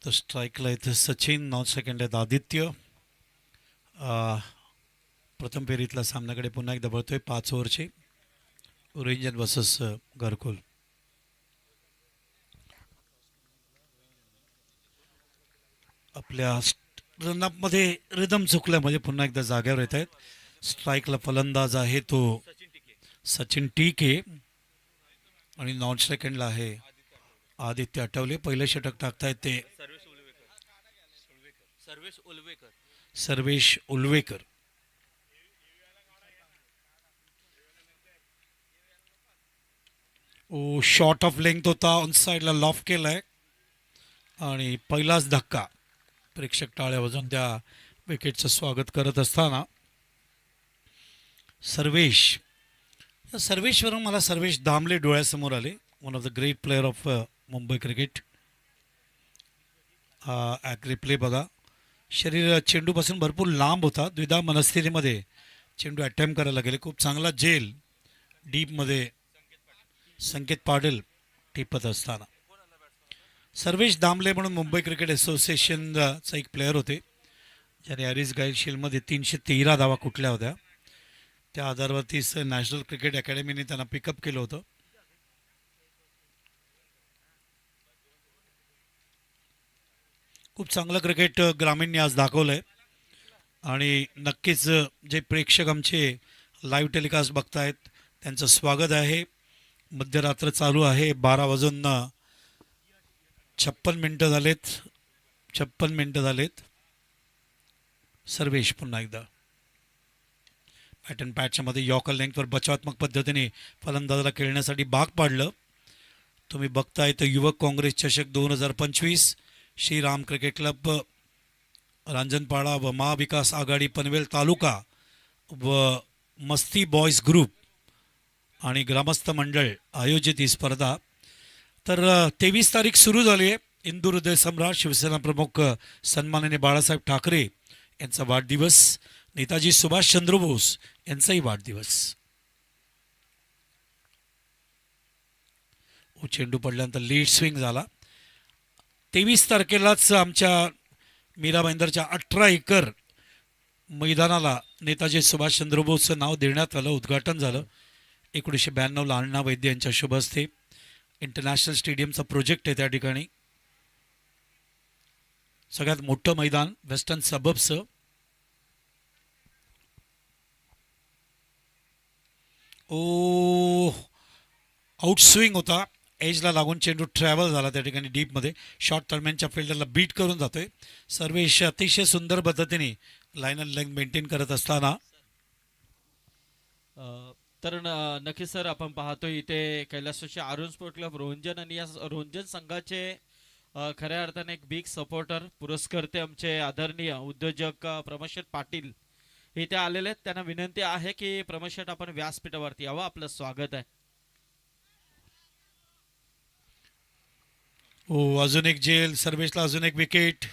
तर स्ट्राईकला इथे सचिन, 9 सेकंड आहेत आदित्य. प्रथम फेरीतला सामन्याकडे पुन्हा एकदा बळतोय 5 ओव्हरची. रेंजन वर्सेस घरकुल. आपल्या रनअपमध्ये रिदम चुकल्यामध्ये पुन्हा एकदा जाग्यावर येत आहेत. स्ट्राईकला फलंदाज आहे तो सचिन टीके आणि 9 सेकंडला आहे आदित्य आठवले. पहिले षटक टाकतायत ते सर्वेश उलवेकर. ओ शॉर्ट ऑफ लेंथ होता, ऑन साईडला लॉफ केलाय आणि पहिलाच धक्का. प्रेक्षक टाळ्या वाजवून त्या विकेटचं स्वागत करत असताना सर्वेश, सर्वेशवरून मला सर्वेश दामले डोळ्यासमोर आले. One of the great player of Mumbai cricket. Replay बघा. शरीर चेंडूपासून भरपूर लांब होता. द्विधा मनस्थितीमध्ये चेंडू अटेम्प्ट करायला गेले. खूप चांगला जेल डीपमध्ये संकेत पाटील टिपत असताना. सर्वेश दामले म्हणून मुंबई क्रिकेट असोसिएशनचा एक प्लेअर होते, ज्याने हॅरिस गाईल शील्डमध्ये 313 धावा कुठल्या होत्या. त्या आधारावरतीच नॅशनल क्रिकेट अकॅडमीने त्यांना पिकअप केलं होतं. खूप चांगलं क्रिकेट ग्रामीणने आज दाखवलं आहे आणि नक्कीच जे प्रेक्षक आमचे लाईव्ह टेलिकास्ट बघतायत त्यांचं स्वागत आहे. मध्यरात्र चालू आहे. 12 वाजून 56 मिनटं झालेत. 56 मिनटं झालेत. सर्वेश पुन्हा एकदा पॅटर्न पॅचच्या मध्ये यॉकर लेंथवर बचावात्मक पद्धतीने फलंदाजाला खेळण्यासाठी भाग पाडलं. तुम्ही बघताय तर युवक काँग्रेस चषक 2025 श्रीराम क्रिकेट क्लब रांजणपाडा व महाविकास आघाडी पनवेल तालुका व मस्ती बॉयज ग्रुप आणि ग्रामस्थ मंडळ आयोजित ही स्पर्धा. तर 23 तारीख सुरू झाली आहे. इंदूर हृदय सम्राट शिवसेना प्रमुख सन्माननीय बाळासाहेब ठाकरे यांचा वाढदिवस, नेताजी सुभाषचंद्र बोस यांचाही वाढदिवस. चेंडू पडल्यानंतर लीड स्विंग झाला. 23 तारखेलाच आमच्या मीरा भाईंदरच्या 18 एकर मैदानाला नेताजी सुभाषचंद्र बोसचं नाव देण्यात आलं. उद्घाटन झालं 1992ला अण्णा वैद्य यांच्या शुभ हस्ते. इंटरनॅशनल स्टेडियमचा प्रोजेक्ट आहे त्या ठिकाणी. सगळ्यात मोठं मैदान वेस्टर्न सबर्बचं. ओ आउट स्विंग होता. एजला लागून चेंडू ट्रॅव्हल झाला त्या ठिकाणी डीपमध्ये. शॉर्ट टर्मेनच्या फिल्डरला बीट करून जातोय. सर्वेश अतिशय सुंदर पद्धतीने लाईन अँड लेंथ मेंटेन करत असताना. तर नक्कीच सर, आपण पाहतो इथे कैलासवासी अरुण स्पोर्ट क्लब रोंजन आणि या रोंजन संघाचे खऱ्या अर्थाने एक बिग सपोर्टर पुरस्कर्ते आमचे आदरणीय उद्योजक प्रमोद पाटील इथे आलेले आहेत. त्यांना विनंती आहे की प्रमोद आपण व्यासपीठावरती यावं, आपलं स्वागत आहे. हो, अजून एक जेल. सर्वेशला अजून एक विकेट.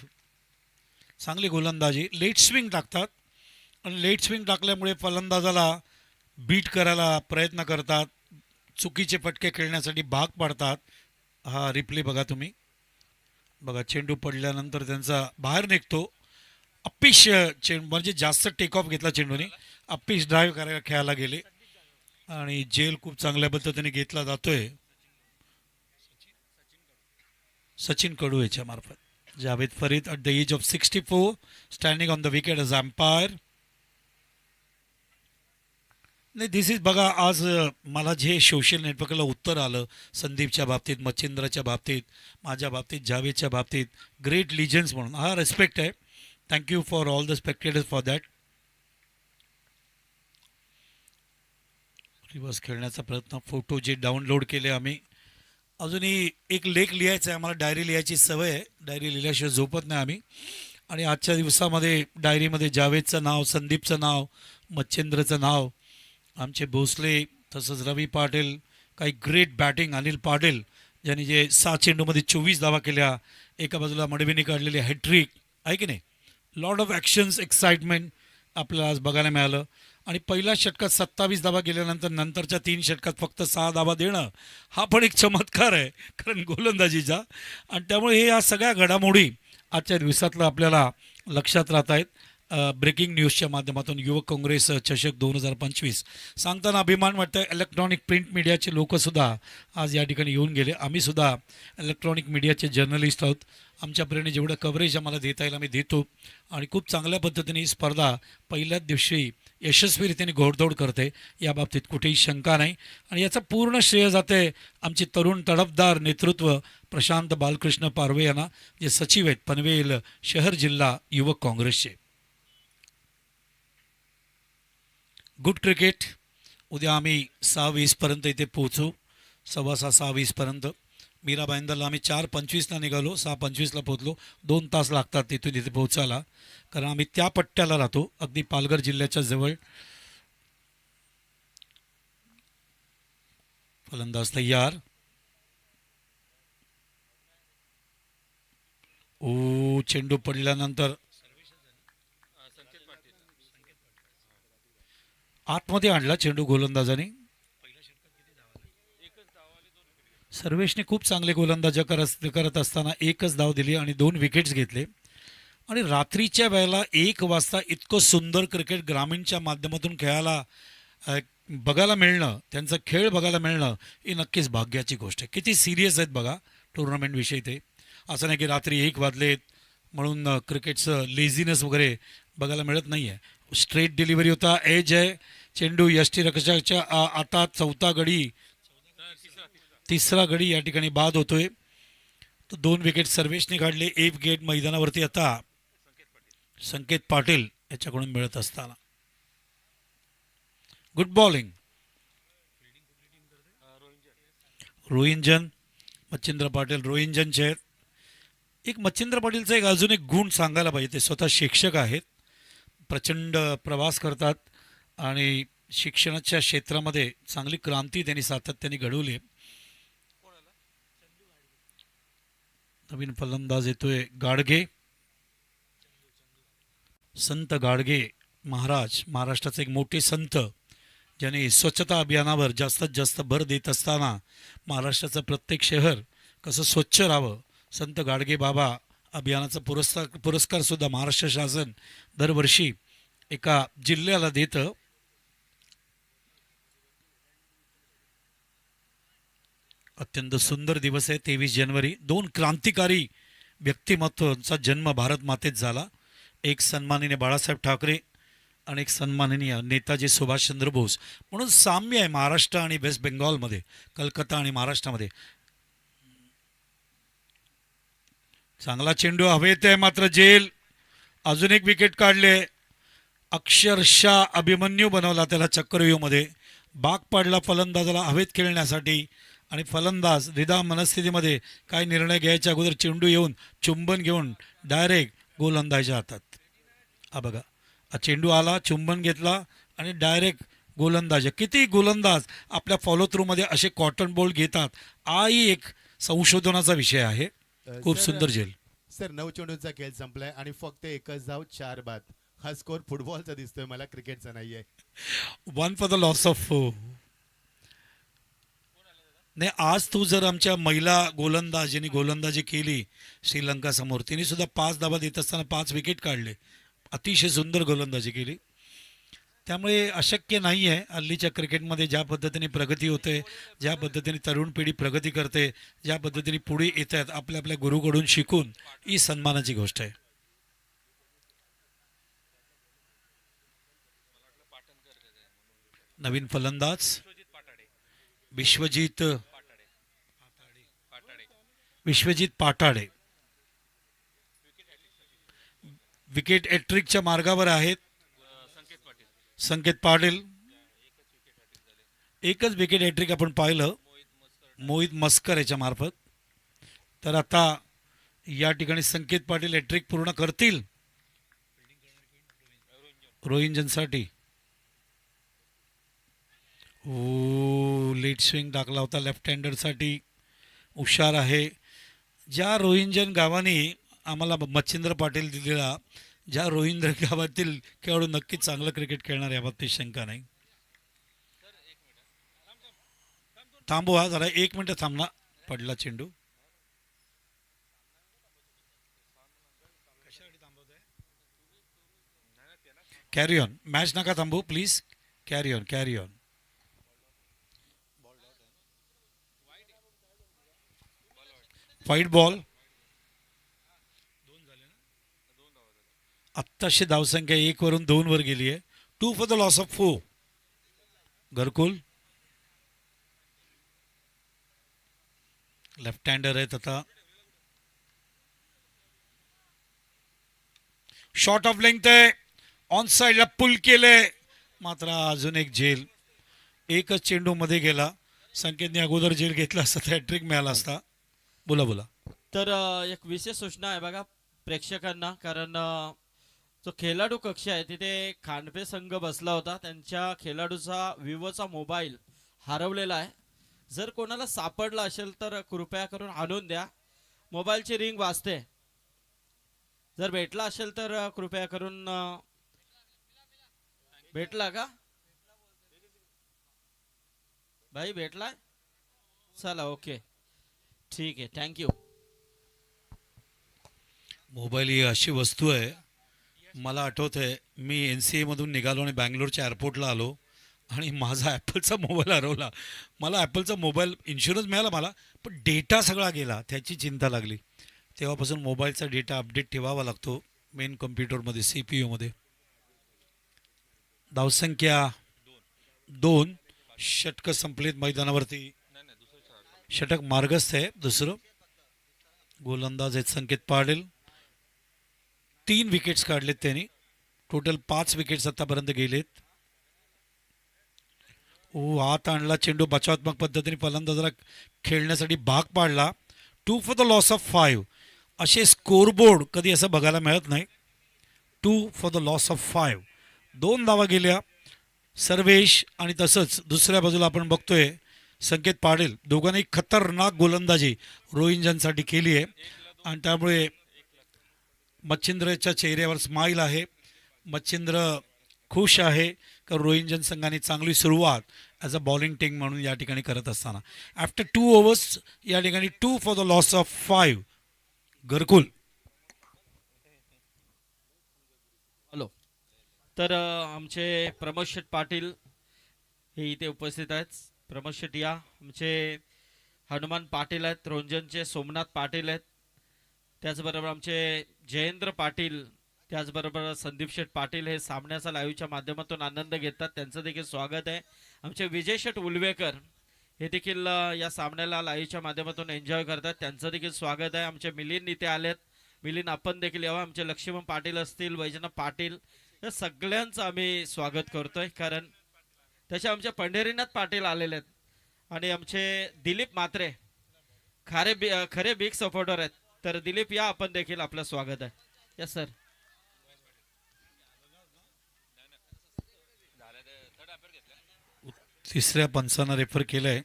चांगली गोलंदाजी. लेट स्विंग टाकतात आणि लेट स्विंग टाकल्यामुळे फलंदाजाला बीट करायला प्रयत्न करतात. चुकीचे फटके खेळण्यासाठी भाग पाडतात. हा रिप्ले बघा तुम्ही. बघा चेंडू पडल्यानंतर त्यांचा बाहेर निघतो. अप्पिश चेंडू म्हणजे जास्त टेक ऑफ घेतला चेंडूने. अप्पिश ड्राईव्ह करायला खेळायला गेले आणि जेल खूप चांगल्या पद्धतीने घेतला जातोय सचिन कडू याच्या मार्फत. Javed Farid at the age of 64 standing on the wicket as umpire. नाही दिस इज बघा, आज मला जे सोशल नेटवर्कला उत्तर आलं संदीपच्या बाबतीत, मच्छिंद्राच्या बाबतीत, माझ्या बाबतीत, जावेदच्या बाबतीत, ग्रेट लिजन्स म्हणून, हा रेस्पेक्ट आहे. Thank you for all the spectators for that. Reverse खेळण्याचा प्रयत्न. फोटो जे डाउनलोड केले आम्ही. अजूनही एक लेख लिहायचा आहे आम्हाला. डायरी लिहायची सवय आहे. डायरी लिहिल्याशिवाय झोपत नाही आम्ही. आणि आजच्या दिवसामध्ये डायरीमध्ये जावेदचं नाव, संदीपचं नाव, मच्छिंद्रचं नाव, आमचे भोसले, तसंच रवी पाटील, काही ग्रेट बॅटिंग, अनिल पाटील ज्यांनी जे 7 चेंडूमध्ये 24 धावा केल्या, एका बाजूला मडवीने काढलेली हॅट्रिक आहे की नाही. लॉट ऑफ ॲक्शन्स, एक्साइटमेंट आपल्याला आज बघायला मिळालं. आणि पहिल्या षटकात 27 धावा गेल्यानंतर नंतरच्या 3 षटकात फक्त 6 धावा देणं हा पण एक चमत्कार आहे कारण गोलंदाजीचा. आणि त्यामुळे हे या सगळ्या घडामोडी आजच्या दिवसातलं आपल्याला लक्षात राहत आहेत. ब्रेकिंग न्यूजच्या माध्यमातून युवक काँग्रेस चषक 2025 सांगताना अभिमान वाटतं. इलेक्ट्रॉनिक प्रिंट मीडियाचे लोकसुद्धा आज या ठिकाणी येऊन गेले. आम्हीसुद्धा इलेक्ट्रॉनिक मीडियाचे जर्नलिस्ट आहोत. आमच्यापर्यंत जेवढं कव्हरेज आम्हाला देता येईल आम्ही देतो आणि खूप चांगल्या पद्धतीने ही स्पर्धा पहिल्याच दिवशी यशस्वीरित्याने घोडदौड करते, याबाबतीत कुठेही शंका नाही. आणि याचं पूर्ण श्रेय जाते आमचे तरुण तडफदार नेतृत्व प्रशांत बालकृष्ण पारवे यांना, जे सचिव आहेत पनवेल शहर जिल्हा युवक काँग्रेसचे. Good cricket. उद्या आम्ही 6:20पर्यंत इथे पोहोचू, 6:15 मीरा भाईंदरला आम्ही 4:25ला निघालो, 6:25ला पोहोचलो. 2 तास लागतात तिथून इथे पोहोचायला, कारण आम्ही त्या पट्ट्याला राहतो अगदी पालघर जिल्ह्याच्या जवळ. फलंदाज तयार. ओ चेंडू पडल्यानंतर आतमध्ये आणला चेंडू गोलंदाजाने. सर्वेशने खूप चांगले गोलंदाजी करत असताना एकच धाव दिली आणि 2 विकेट्स घेतले. आणि रात्रीच्या वेळेला 1 वाजता इतकं सुंदर क्रिकेट ग्रामीणच्या माध्यमातून खेळायला बघायला मिळणं, त्यांचा खेळ बघायला मिळणं ही नक्कीच भाग्याची गोष्ट आहे. किती सिरियस आहेत बघा टुर्नामेंटविषयी ते. असं नाही की रात्री 1 वाजलेत म्हणून क्रिकेटचं लेझीनेस वगैरे बघायला मिळत नाही आहे. स्ट्रेट डिलिव्हरी होता, एज आहे, चेंडू यष्टीरक्षकाच्या आता तिसरा गडी या ठिकाणी बाद होतोय. तर 2 विकेट सर्वेशने काढले. 1 विकेट मैदानावरती आता संकेत पाटील याच्याकडून मिळत असताना. Good bowling. रोहिंजन, मच्छिंद्र पाटील रोहिंजनचे आहेत. एक मच्छिंद्र पाटीलचा अजून एक गुण सांगायला पाहिजे, ते स्वतः शिक्षक आहेत, प्रचंड प्रवास करतात आणि शिक्षणाच्या क्षेत्रामध्ये चांगली क्रांती त्यांनी सातत्याने घडवली. नवीन फलंदाज येतोय गाडगे, संत गाडगे महाराज, महाराष्ट्राचे एक मोठे संत, ज्याने स्वच्छता अभियानावर जास्तीत जास्त भर देत असताना महाराष्ट्राचं प्रत्येक शहर कसं स्वच्छ राहावं, संत गाडगे बाबा अभियानाचा पुरस्कार सुद्धा महाराष्ट्र शासन दरवर्षी एका जिल्ह्याला देतं. अत्यंत सुंदर दिवस आहे 23 जानेवारी. 2 क्रांतिकारी व्यक्तिमत्वांचा जन्म भारत मातेत झाला. एक सन्माननीय बाळासाहेब ठाकरे आणि एक सन्माननीय नेताजी सुभाषचंद्र बोस. म्हणून साम्य आहे महाराष्ट्र आणि वेस्ट बेंगॉलमध्ये, कलकत्ता आणि महाराष्ट्रामध्ये. चांगला चेंडू हवेत आहे मात्र जेल. अजून एक विकेट काढले. अक्षरशः अभिमन्यू बनवला त्याला चक्रव्यूहमध्ये. बाग पाडला फलंदाजाला हवेत खेळण्यासाठी आणि फलंदाज द्विधा मनस्थितीमध्ये काय निर्णय घ्यायच्या अगोदर चेंडू येऊन चुंबन घेऊन डायरेक्ट गोलंदाजाच्या हातात. हा बघा, हा चेंडू आला, चुंबन घेतला आणि डायरेक्ट गोलंदाज. किती गोलंदाज आपल्या फॉलो थ्रूमध्ये असे कॉटन बॉल घेतात, हाही एक संशोधनाचा विषय आहे. खूप सुंदर झेल. सर 9 चेंडूंचा खेळ संपलाय आणि फक्त एकच धाव 4 बाद. हा स्कोर फुटबॉलचा दिसतोय मला, क्रिकेटचा नाहीये. 1 फॉर द लॉस ऑफ. नाही, आज तू जर आमच्या महिला गोलंदाजीने गोलंदाजी केली श्रीलंका समोर, तिने सुद्धा 5 धावा देत असताना 5 विकेट काढले. अतिशय सुंदर गोलंदाजी केली. त्यामुळे अशक्य नाही आहे हल्लीच्या क्रिकेटमध्ये ज्या पद्धतीने प्रगती होते, ज्या पद्धतीने तरुण पिढी प्रगती करते, ज्या पद्धतीने पुढे येत आहेत आपल्या आपल्या गुरुकडून शिकून, ही सन्मानाची गोष्ट आहे. नवीन फलंदाज विश्वजित पाटाडे विकेट हॅट्रिकच्या मार्गावर आहेत. संकेत पाटील एकच विकेट हॅट्रिक आपण पाहिलं मोहित मस्कर याच्या मार्फत. तर आता या ठिकाणी संकेत पाटील हॅट्रिक पूर्ण करतील रोहिंजनसाठी. ओ लेट स्विंग टाकला होता लेफ्ट हँडरसाठी. हुशार आहे. ज्या रोहिंजन गावाने आम्हाला मच्छिंद्र पाटील दिलेला ज्या रोहिंद्र गावातील खेळाडू नक्कीच चांगलं क्रिकेट खेळणार याबाबतीत शंका नाही. थांबवा जरा, 1 मिनिट थांबला. पडला चेंडू. Carry on. मॅच नका थांबू please. Carry on, carry on. White ball. आत्ताशी धावसंख्या 1 वरून 2 वर गेली आहे. 2 फॉर द लॉस ऑफ 4. घरकुल लेफ्ट हँडर आहेत आता. शॉर्ट ऑफ लेंथ आहे. ऑन साइडला पुल केले, मात्र अजून एक झेल. एकच चेंडू मध्ये गेला. संकेतने अगोदर झेल घेतला असता तर हॅट्रिक मिळाला असता. बोला बोला. तर एक विशेष सूचना आहे बघा प्रेक्षकांना, कारण जो खेळाडू कक्ष आहे तिथे खांडपे संघ बसला होता. त्यांच्या खेळाडूचा विवोचा मोबाईल हरवलेला आहे. जर कोणाला सापडला असेल तर कृपया करून आणून द्या. मोबाईलची रिंग वाजते. जर भेटला असेल तर कृपया करून भेटला का भाई? भेटलाय? चला ओके ठीक आहे, थँक्यू. मोबाईल ही अशी वस्तू आहे, मला आठवत आहे मी NCA मधून निघालो आणि बँगलोरच्या एअरपोर्टला आलो आणि माझा ॲपलचा मोबाईल हरवला. मला ॲपलचा मोबाईल इन्शुरन्स मिळाला मला, पण डेटा सगळा गेला. त्याची चिंता लागली. तेव्हापासून मोबाईलचा डेटा अपडेट ठेवावा लागतो मेन कम्प्युटरमध्ये, CPU मध्ये. धावसंख्या 2. षटक संपलेत मैदानावरती. षटक मार्गस्थ आहे दुसरं. गोलंदाज आहेत संकेत पाटील. 3 विकेट्स काढलेत त्यांनी. टोटल 5 विकेट्स आतापर्यंत गेलेत. आत आणला चेंडू, बचावात्मक पद्धतीने फलंदाजाला खेळण्यासाठी भाग पाडला. 2 फॉर द लॉस ऑफ 5. असे स्कोरबोर्ड कधी असं बघायला मिळत नाही. 2 फॉर द लॉस ऑफ 5. 2 धावा गेल्या. सर्वेश आणि तसंच दुसऱ्या बाजूला आपण बघतोय संकेत पाटील, दोघांनी खतरनाक गोलंदाजी रोहिंग्यांसाठी केली आहे आणि त्यामुळे मच्छिंद्रच्या चेहऱ्यावर स्माईल आहे. मच्छिंद्र खुश आहे का रोहिंग्यन संघाने चांगली सुरुवात ॲज अ बॉलिंग टीम म्हणून या ठिकाणी करत असताना. आफ्टर 2 ओव्हर्स या ठिकाणी 2 फॉर द लॉस ऑफ 5. घरकुल. हॅलो. तर आमचे प्रमोद शेठ पाटील हे इथे उपस्थित आहेत. प्रमोद शेठ या. आमचे हनुमान पाटील आहेत. रोंजनचे सोमनाथ पाटील आहेत. त्याचबरोबर आमचे जयेंद्र पाटील, त्याचबरोबर संदीप शेठ पाटील हे सामन्याचा लाईव्हच्या माध्यमातून आनंद घेतात. त्यांचं देखील स्वागत आहे. आमचे विजय शेठ उलवेकर हे देखील या सामन्याला लाईव्हच्या माध्यमातून एन्जॉय करतात. त्यांचं देखील स्वागत आहे. आमचे मिलिंद इथे आलेत. मिलिंद आपण देखील यावं. आमचे लक्ष्मण पाटील असतील, वैजनाथ पाटील, या सगळ्यांचं आम्ही स्वागत करतोय. कारण त्याचे आमचे पंढरीनाथ पाटील आलेले आहेत आणि आमचे दिलीप म्हात्रे खरे बिग सपोर्टर आहेत. तर दिलीप या, आपण देखील आपलं स्वागत आहे. Yes sir. तिसऱ्या पंचांना रेफर केलंय.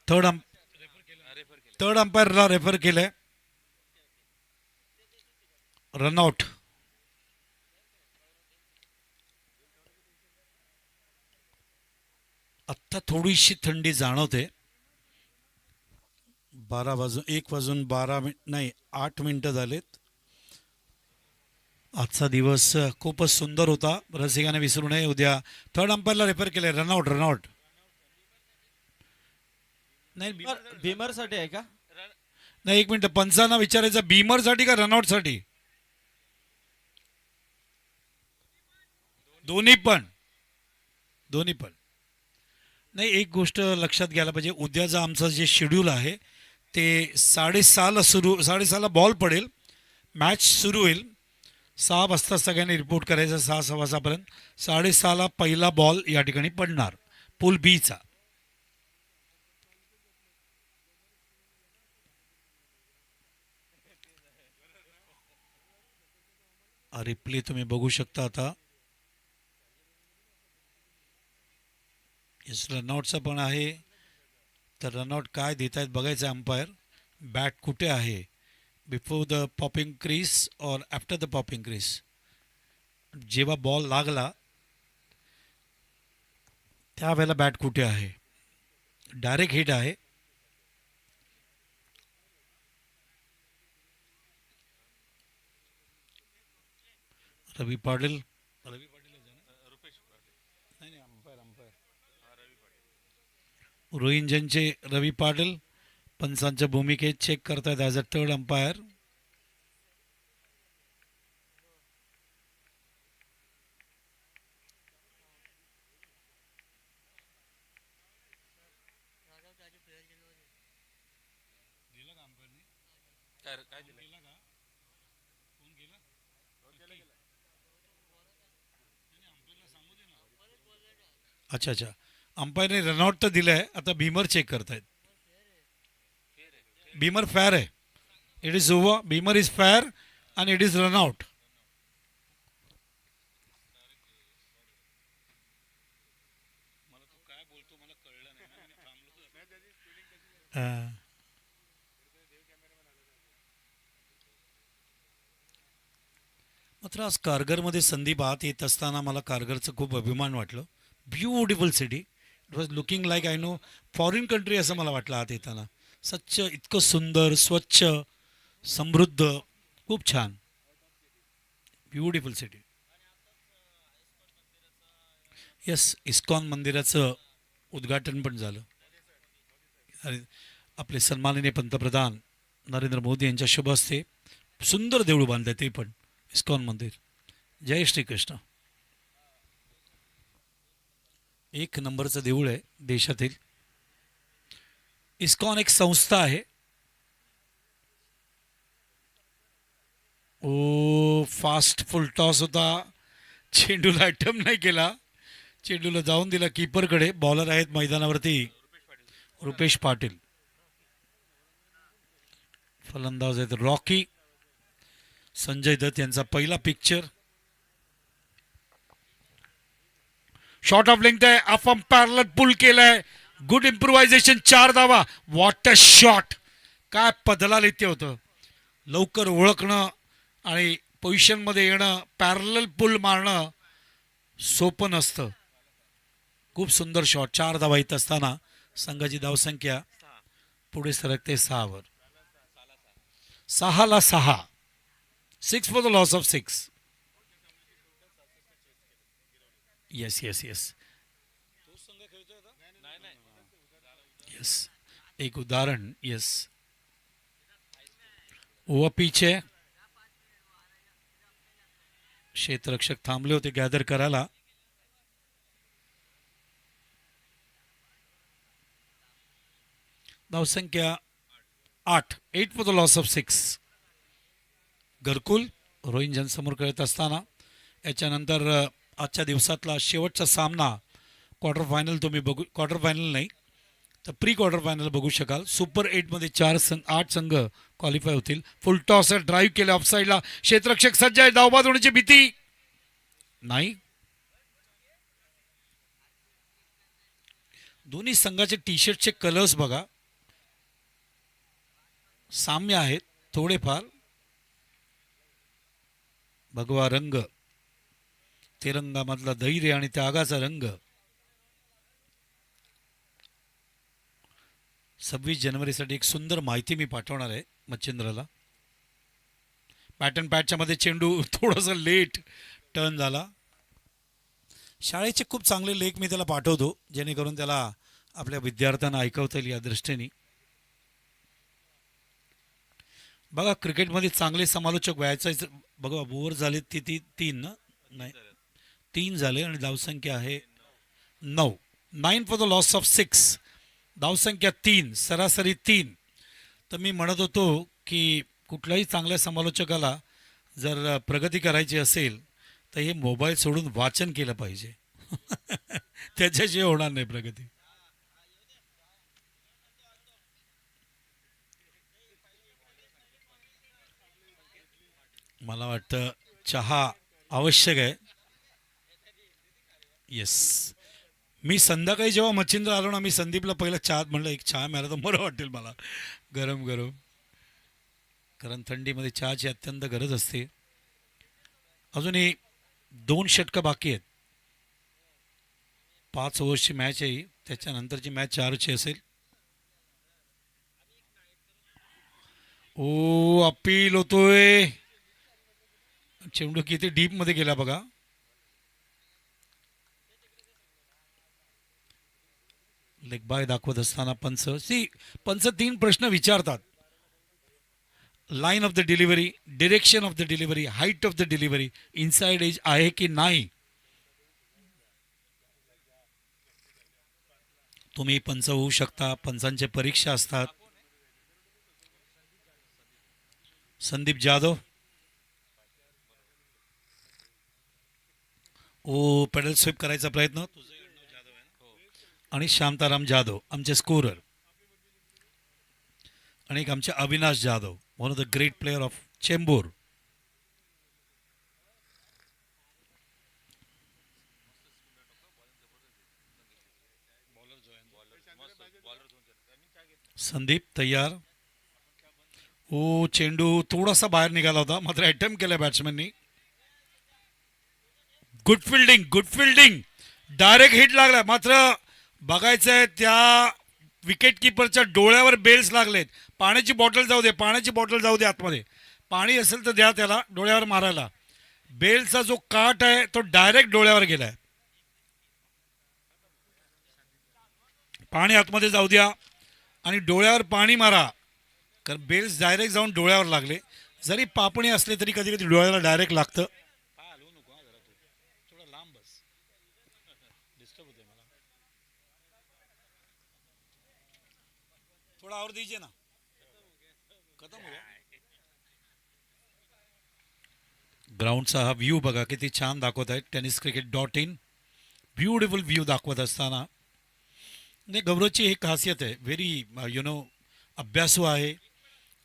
थर्ड अंपायरला रेफर केलंय. रनआउट. आत्ता थोडीशी थंडी जाणवते. 8 मिनिटं झालेत. आजचा दिवस खूपच सुंदर होता. रसिकाने विसरू नये. उद्या थर्ड अंपायरला रेफर केले. रनआउट. नाही भीमर साठी आहे का? नाही, 1 मिनिट. पंचांना विचारायचं बीमर साठी का रनआउट साठी? दोन्ही पण. नाही, एक गोष्ट लक्षात घ्यायला पाहिजे. उद्याचं आमचं जे शेड्यूल आहे ते 6:30ला बॉल पडेल. मॅच सुरू होईल 6 वाजता. सगळ्यांनी रिपोर्ट करायचं 6:15 6:30ला पहिला बॉल या ठिकाणी पडणार पूल बीचा. रिप्ले तुम्ही बघू शकता आता. रनआउटचा पण आहे. तर रनआउट काय देत आहेत बघायचं अंपायर. बॅट कुठे आहे, बिफोर द पॉपिंग क्रीज और आफ्टर द पॉपिंग क्रीज. जेव्हा बॉल लागला त्यावेळेला बॅट कुठे आहे. डायरेक्ट हिट आहे. रवी पाटील. रोहिंजनचे रवी पाटील पंचांच्या भूमिकेत चेक करतायत ॲज अ थर्ड अंपायर. अच्छा अच्छा. अंपायरने रनआउट तर दिलं आहे. आता भीमर चेक करतायत. भीमर फेअर आहे. It is over. Beamer is fair आणि इट इज रनआउट. मात्र आज कारगरमध्ये संदीप आत येत असताना मला कारगरचं खूप अभिमान वाटलं. Beautiful city. It was looking like I know foreign country असं मला वाटलं आत येताना. स्वच्छ, इतकं सुंदर, स्वच्छ, समृद्ध, खूप छान. Beautiful city. येस, इस्कॉन मंदिराचं उद्घाटन पण झालं. आणि आपले सन्माननीय पंतप्रधान नरेंद्र मोदी यांच्या शुभ हस्ते सुंदर देऊळ बांधलं ते पण इस्कॉन मंदिर. जय श्रीकृष्ण. एक नंबरचं देऊळ आहे देशातील. इस्कॉन एक संस्था आहे. ओ फास्ट फुल टॉस होता. चेंडूला अटेम्प्ट नाही केला. चेंडूला जाऊन दिला कीपरकडे. बॉलर आहेत मैदानावरती रुपेश पाटील. फलंदाज आहेत रॉकी. संजय दत्त यांचा पहिला पिक्चर. शॉर्ट ऑफ लेंथ आहे. ऑफ पॅरलल पुल केलाय. Good improvisation. 4 धावा. What a shot. काय पदलाल इथे होतं. लवकर ओळखणं आणि पोझिशनमध्ये येणं, पॅरलल पुल मारणं सोपं नसतं. खूप सुंदर शॉट. 4 धावा येत असताना संघाची धावसंख्या पुढे सरकते 6 वर. 6 ला 6. 6 for the loss of 6. Yes yes yes yes. एक उदाहरण. येस. ओव्हर पीछे क्षेत्ररक्षक थांबले होते गॅदर करायला. धावसंख्या 8. 8 फॉर द लॉस ऑफ 6. घरकुल रोहिंजन समोर खेळत असताना याच्यानंतर आजच्या दिवसातला शेवटचा सामना क्वार्टर फायनल तुम्ही बघू. क्वार्टर फायनल नाही तर प्री क्वार्टर फायनल बघू शकाल. सुपर 8मध्ये 8 संघ क्वालिफाय होतील. फुल टॉस ड्राईव्ह केले ऑफसाईडला. क्षेत्ररक्षक सज्ज आहे. धावबाद होण्याची भीती नाही. दोन्ही संघाचे टी शर्टचे कलर्स बघा, साम्य आहेत थोडेफार. भगवा रंग, तिरंगामधला धैर्य आणि त्यागाचा रंग. 26 जानेवारीसाठी एक सुंदर माहिती मी पाठवणार आहे मच्छिंद्रला. पॅटर्न पॅटच्या मध्ये चेंडू थोडासा लेट टर्न झाला. शाळेचे खूप चांगले लेख मी त्याला पाठवतो जेणेकरून त्याला आपल्या विद्यार्थ्यांना ऐकवता येईल या दृष्टीने. बघा क्रिकेटमध्ये चांगले समालोचक व्हायचं. बघा ओव्हर झाले ती 3 ना, नाही 3 झाले आणि धावसंख्या आहे 9. 9 फॉर द लॉस ऑफ 6. धावसंख्या 3, सरासरी 3. तर मी म्हणत होतो की कुठल्याही चांगल्या समालोचकाला जर प्रगती करायची असेल तर हे मोबाईल सोडून वाचन केलं पाहिजे. त्याच्याशिवाय होणार नाही प्रगती. मला वाटतं चहा आवश्यक आहे. येस. मी संध्याकाळी जेव्हा मच्छिंद्र आलो ना, मी संदीपला पहिला चहा म्हणलं एक चहा मिळाला तर बरं वाटेल मला गरम गरम. कारण थंडीमध्ये चहाची अत्यंत गरज असते. अजूनही 2 षटकं बाकी आहेत. 5 ओव्हर्सची मॅच आहे ही. त्याच्यानंतरची मॅच 4ची असेल. ओ अपील होतोय. चेंडू किती डीप मध्ये गेला बघा. लेग बाय दाखवत असताना पंच 3 प्रश्न विचारतात. Line of the delivery, direction of the delivery, height of the delivery, inside edge आहे की नाही. तुम्ही पंच होऊ शकता. पंचांचे परीक्षा असतात. संदीप जाधव. ओ पेडल स्वीप करायचा प्रयत्न. आणि शांताराम जाधव आमचे स्कोरर. आणि एक आमचे Avinash Jadhav, one of the great player of Chembur. Sandeep तयार. ओ चेंडू थोडासा बाहेर निघाला होता, मात्र अटेम्प्ट केला बॅट्समॅननी. Good fielding, good fielding. Direct hit लागला. मात्र बघायचंय त्या विकेट किपरच्या डोळ्यावर बेल्स लागलेत. पाण्याची बॉटल जाऊ दे, पाण्याची बॉटल जाऊ दे आतमध्ये. पाणी असेल तर द्या त्याला डोळ्यावर मारायला. बेलचा जो काट आहे तो डायरेक्ट डोळ्यावर गेलाय. पाणी आतमध्ये जाऊ द्या आणि डोळ्यावर पाणी मारा. कारण बेल्स डायरेक्ट जाऊन डोळ्यावर लागले. जरी पापणी असले तरी कधी कधी डोळ्याला डायरेक्ट लागतं. थोडा और दीजिए ना. खतम हो गया. ग्राउंडचा हा व्ह्यू बघा किती छान दाखवत आहे. tenniscricket.in ब्युटिफुल व्ह्यू दाखवत असताना गौरवची एक खासियत आहे. व्हेरी अभ्यासू आहे.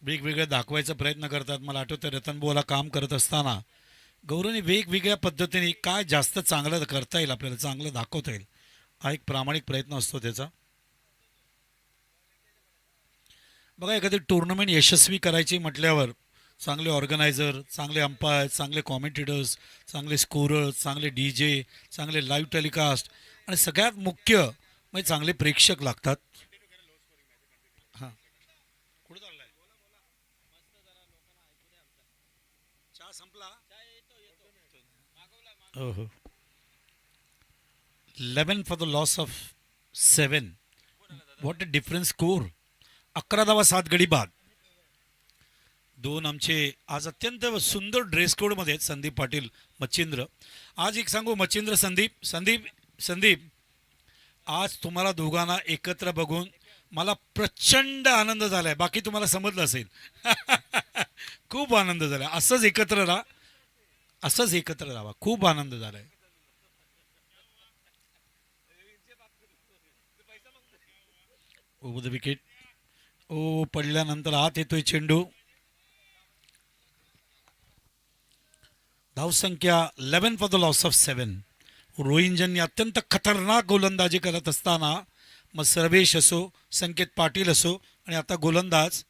वेगवेगळं दाखवायचा प्रयत्न करतात. मला आठवतं रतनबुवाला काम करत असताना गौरवने वेगवेगळ्या पद्धतीने काय जास्त चांगलं करता येईल, आपल्याला चांगलं दाखवता येईल, हा एक प्रामाणिक प्रयत्न असतो त्याचा. बघा एखादी टुर्नामेंट यशस्वी करायची म्हटल्यावर चांगले ऑर्गनायझर, चांगले अंपायर, चांगले कॉमेंटेटर्स, चांगले स्कोरर्स, चांगले DJ, चांगले लाईव्ह टेलिकास्ट आणि सगळ्यात मुख्य म्हणजे चांगले प्रेक्षक लागतात. हां कुठे चाललाय? चहा संपला. हो हो. 11 for the loss of 7. What a difference score. 11 धावा 7 गडी बाद. 2 आमचे आज अत्यंत सुंदर ड्रेस कोडमध्ये आहेत. संदीप पाटील, मच्छिंद्र. आज एक सांगू मच्छिंद्र, संदीप संदीप संदीप आज तुम्हाला दोघांना एकत्र बघून मला प्रचंड आनंद झालाय. बाकी तुम्हाला समजलं असेल. खूप आनंद झाला. असंच एकत्र राहा, असंच एकत्र राहा. खूप आनंद झालाय. Over the wicket. ओ पडल्यानंतर आत येतोय चेंडू. धावसंख्या 11 फॉर द लॉस ऑफ 7. रोहिंजनने अत्यंत खतरनाक गोलंदाजी करत असताना मग सर्वेश असो, संकेत पाटील असो आणि आता गोलंदाज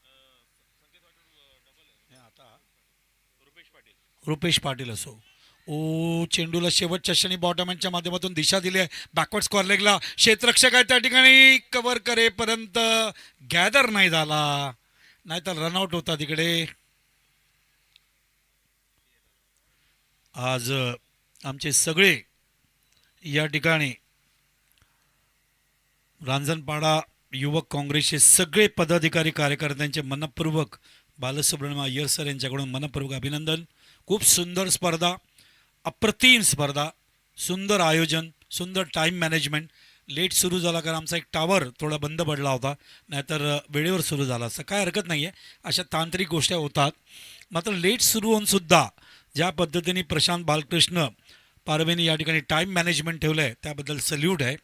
रुपेश पाटील असो. ओ चेंडूला शेवटच्या क्षणी बॉटमॅनच्या माध्यमातून दिशा दिली आहे. बॅकवर्ड स्क्वेअर लेगला क्षेत्ररक्षक आहे त्या ठिकाणी. कव्हर करेपर्यंत गॅदर नाही झाला, नाहीतर रनआउट होता तिकडे. आज आमचे सगळे या ठिकाणी रांजणपाडा युवक काँग्रेसचे सगळे पदाधिकारी कार्यकर्त्यांचे मनपूर्वक बालसुब्रह्मण्यम अय्यर सर यांच्याकडून मनपूर्वक अभिनंदन. खूप सुंदर स्पर्धा, अप्रतिम स्पर्धा, सुंदर आयोजन, सुंदर टाईम मॅनेजमेंट. लेट सुरू झाला कारण आमचा एक टावर थोडा बंद पडला होता, नाहीतर वेळेवर सुरू झाला असं काय हरकत नाही आहे. अशा तांत्रिक गोष्टी होतात. मात्र लेट सुरू होऊनसुद्धा ज्या पद्धतीने प्रशांत बालकृष्ण पारवेने या ठिकाणी टाईम मॅनेजमेंट ठेवलं आहे त्याबद्दल सल्यूट आहे.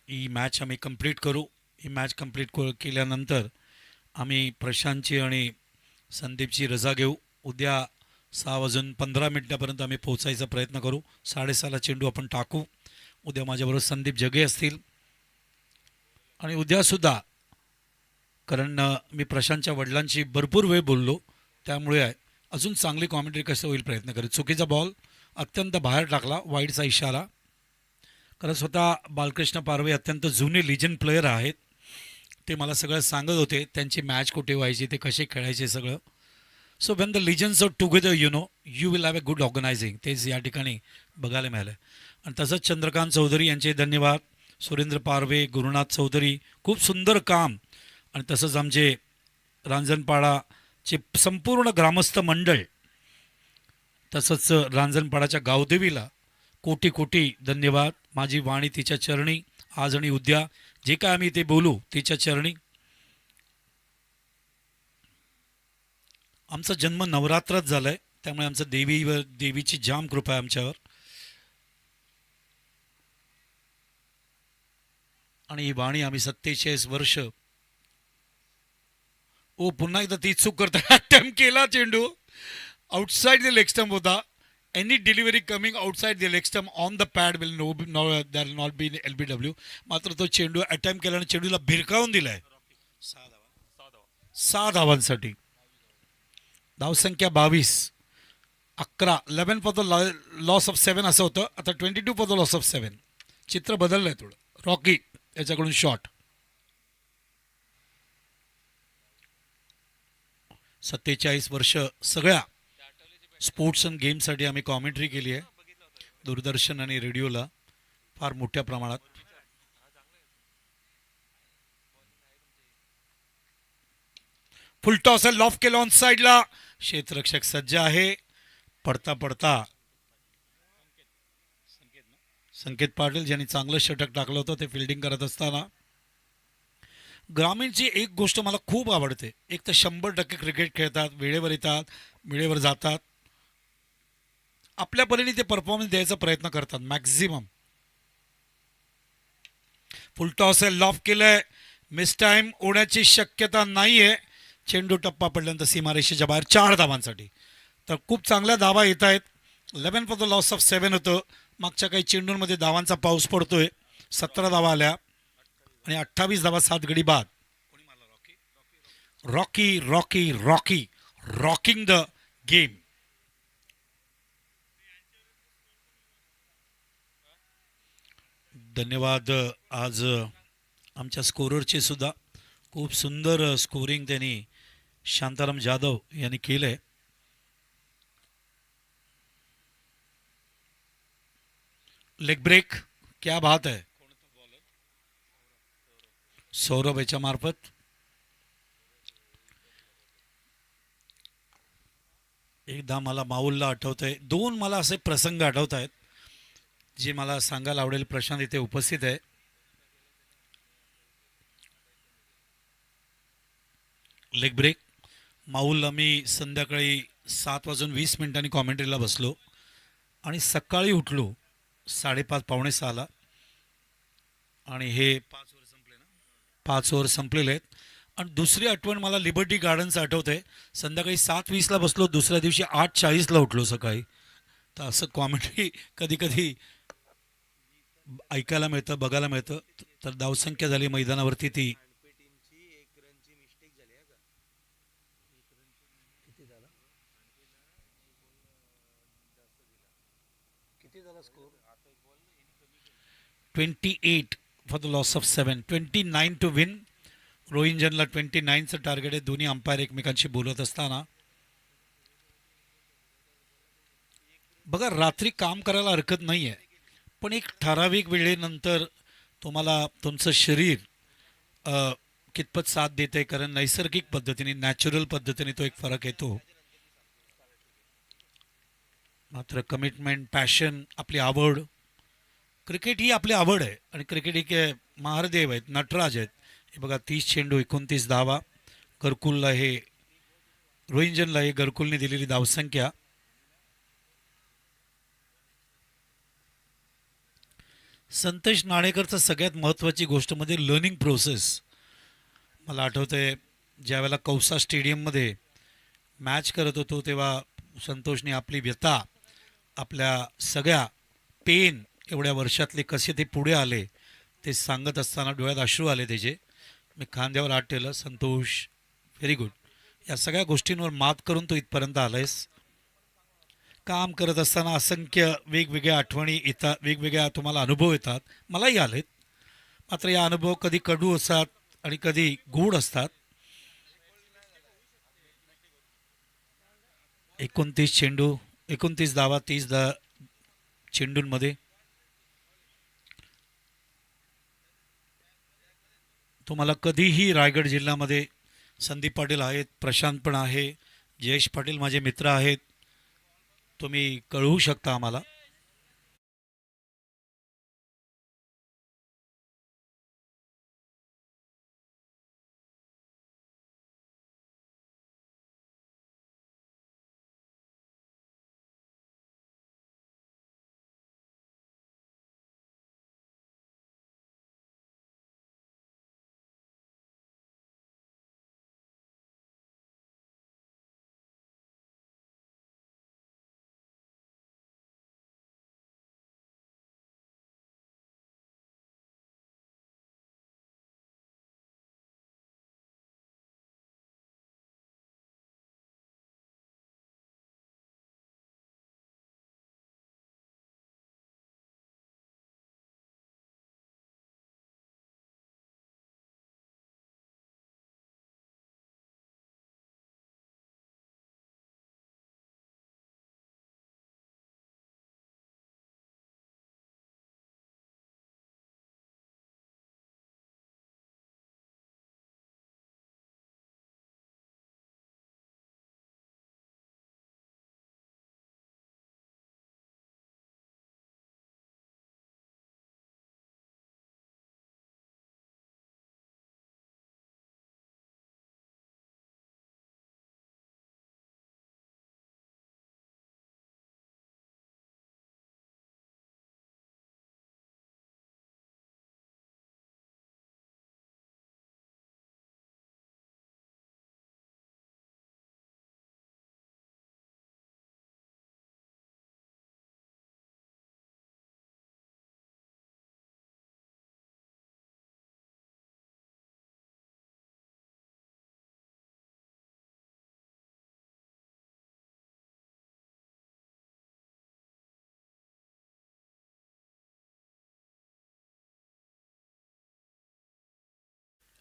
ही मॅच आम्ही कंप्लीट करू. ही मॅच कंप्लीट केल्यानंतर आम्ही प्रशांतची आणि संदीपची रजा घेऊ. उद्या 6:15 आम्ही पोहोचायचा प्रयत्न करू. 6:30ला चेंडू आपण टाकू. उद्या माझ्याबरोबर संदीप जगे असतील आणि उद्यासुद्धा कारण मी प्रशांतच्या वडिलांशी भरपूर वेळ बोललो, त्यामुळे आहे. अजून चांगली कॉमेंट्री कसं होईल प्रयत्न करेल. चुकीचा बॉल अत्यंत बाहेर टाकला, वाईडचा इशारा. कारण स्वतः बालकृष्ण पारवे अत्यंत जुने लिजंड प्लेयर आहेत. ते मला सगळं सांगत होते, त्यांची मॅच कुठे व्हायची, ते कसे खेळायचे सगळं. So when the legions are together you will have a good organising. तेच या ठिकाणी बघायला मिळालं. आणि तसंच चंद्रकांत चौधरी यांचे धन्यवाद. सुरेंद्र पारवे, गुरुनाथ चौधरी, खूप सुंदर काम. आणि तसंच आमचे रांजणपाडाचे संपूर्ण ग्रामस्थ मंडळ, तसंच रांजणपाडाच्या गावदेवीला कोटी कोटी धन्यवाद. माझी वाणी तिच्या चरणी आज आणि उद्या, जे काय आम्ही ते बोलू तिच्या चरणी. आमचा जन्म नवरात्रात झाला आहे, त्यामुळे आमचं देवीची जाम कृपा आहे आमच्यावर. आणि ही वाणी आम्ही 47 वर्ष. ओ पुन्हा एकदा ती चूक करता. अटेम्प्ट केला चेंडू, आउटसाइड द लेग स्टंप होता. Any delivery coming outside the leg stump on the pad will that not be LBW. मात्र तो चेंडू अटेम्प्ट केला आणि चेंडूला भिरकावून दिलाय 6 धावांसाठी. धावसंख्या 22. 11 फॉर द लॉस ऑफ 7 असं होतं. आता 22 फॉर द लॉस ऑफ 7. चित्र बदललंय थोडं. रॉकी याच्याकडून शॉट. 47 वर्ष सगळ्या स्पोर्ट्स अँड गेमसाठी आम्ही कॉमेंट्री केली आहे, दूरदर्शन आणि रेडिओला फार मोठ्या प्रमाणात. फुल टॉस लॉफ केलं ऑन साईडला. क्षेत्ररक्षक सज्ज आहे. पडता पडता संकेत पाटील ज्यांनी चांगलं षटक टाकलं होतं ते फिल्डिंग करत असताना. ग्रामीणची एक गोष्ट मला खूप आवडते, एक तर 100% क्रिकेट खेळतात, वेळेवर येतात, वेळेवर जातात, आपल्या परीने ते परफॉर्मन्स द्यायचा प्रयत्न करतात मॅक्झिमम. फुल टॉस आहे, लॉफ केलंय, मिस टाइम होण्याची शक्यता नाहीये. चेंडू टप्पा पडल्यानंतर सीमारेषेच्या बाहेर 4 धावांसाठी. तर खूप चांगल्या धावा येत आहेत. 11 फॉर द लॉस ऑफ 7 होतं. मागच्या काही चेंडूंमध्ये धावांचा पाऊस पडतोय. 17 धावा आल्या आणि 28 धावा 7 गडी बाद. Rocky Rocky Rocky rocking the game. धन्यवाद. आज आमच्या स्कोररचे सुद्धा खूप सुंदर स्कोरिंग त्यांनी शांताराम जाधव यांनी केलंय. लेग ब्रेक, क्या बात है. सौरभ याच्या मार्फत. एकदा मला माऊलला आठवतंय, 2 मला असे प्रसंग आठवत आहेत जे मला सांगायला आवडेल. प्रशांत इथे उपस्थित आहे. लेग ब्रेक माऊलला मी संध्याकाळी 7:20 कॉमेंट्रीला बसलो आणि सकाळी उठलो 5:30 पावणे 6ला आणि हे 5 ओव्हर संपलेले आहेत. आणि दुसरी आठवण मला लिबर्टी गार्डनचं आठवत आहे. संध्याकाळी 7:20ला बसलो, दुसऱ्या दिवशी 8:40ला उठलो सकाळी. तर असं कॉमेंट्री कधी कधी ऐकायला मिळतं, बघायला मिळतं. तर धावसंख्या झाली मैदानावरती ती score 28 for the loss of 7, 29 to win. रोहिंजनला 29चं टार्गेट आहे. दोन्ही अंपायर एकमेकांशी बोलत असताना बघा, रात्री काम करायला हरकत नाही आहे, पण एक ठराविक वेळेनंतर तुम्हाला तुमचं शरीर कितपत साथ देते, कारण नैसर्गिक पद्धतीने, नॅचरल पद्धतीने तो एक फरक येतो. मात्र कमिटमेंट, पॅशन, आपली आवड, क्रिकेट ही आपली आवड आहे आणि क्रिकेट एक महारदेव आहेत, नटराज आहेत. हे बघा, 30 चेंडू 29 धावा. घरकुलला हे रोहिंजनला हे घरकुलने दिलेली धावसंख्या. संतोष नाणेकरचं सगळ्यात महत्त्वाची गोष्ट म्हणजे लर्निंग प्रोसेस. मला आठवतंय ज्यावेळेला कौसा स्टेडियममध्ये मॅच करत होतो तेव्हा संतोषने आपली व्यथा, आपल्या सगळ्या पेन, एवढ्या वर्षातले कसे ते पुढे आले ते सांगत असताना डोळ्यात अश्रू आले त्याचे. मी खांद्यावर हात ठेवलं, संतोष, व्हेरी गुड. या सगळ्या गोष्टींवर मात करून तू इथपर्यंत आलायस. काम करत असताना असंख्य वेगवेगळ्या आठवणी येतात, वेगवेगळ्या तुम्हाला अनुभव येतात, मलाही आलेत. मात्र या अनुभव कधी कडू असतात आणि कधी गूढ असतात. 29 चेंडू, 29 धावा, 30 चेंडूंमध्ये. तुम्हाला कधीही रायगड जिल्ह्यामध्ये संदीप पाटील आहेत, प्रशांत पण आहे, जयेश पाटील माझे मित्र आहेत, तुम्ही कळवू शकता आम्हाला.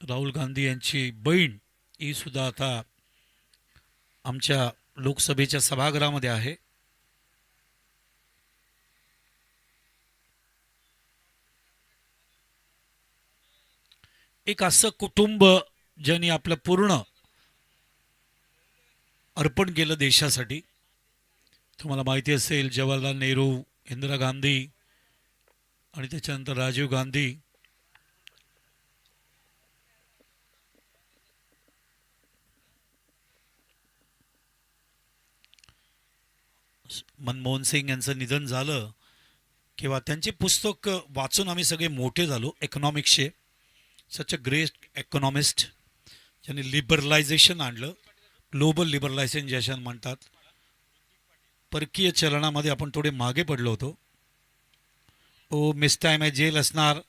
राहुल गांधी यांची बहीण ही सुद्धा आता आमच्या लोकसभेच्या सभागृहामध्ये आहे. एक असं कुटुंब ज्यांनी आपलं पूर्ण अर्पण केलं देशासाठी. तुम्हाला माहिती असेल, जवाहरलाल नेहरू, इंदिरा गांधी आणि त्याच्यानंतर राजीव गांधी. मनमोहन सिंग यांचं निधन झालं किंवा त्यांचे पुस्तक वाचून आम्ही सगळे मोठे झालो इकॉनॉमिक्सचे. सच अ ग्रेट इकॉनॉमिस्ट ज्यांनी लिबरलायझेशन आणलं, ग्लोबल लिबरलायझेशन ज्याच्यानं म्हणतात. परकीय चलनामध्ये आपण थोडे मागे पडलो होतो. ओ मिस टाइम आहे, जेल असणार.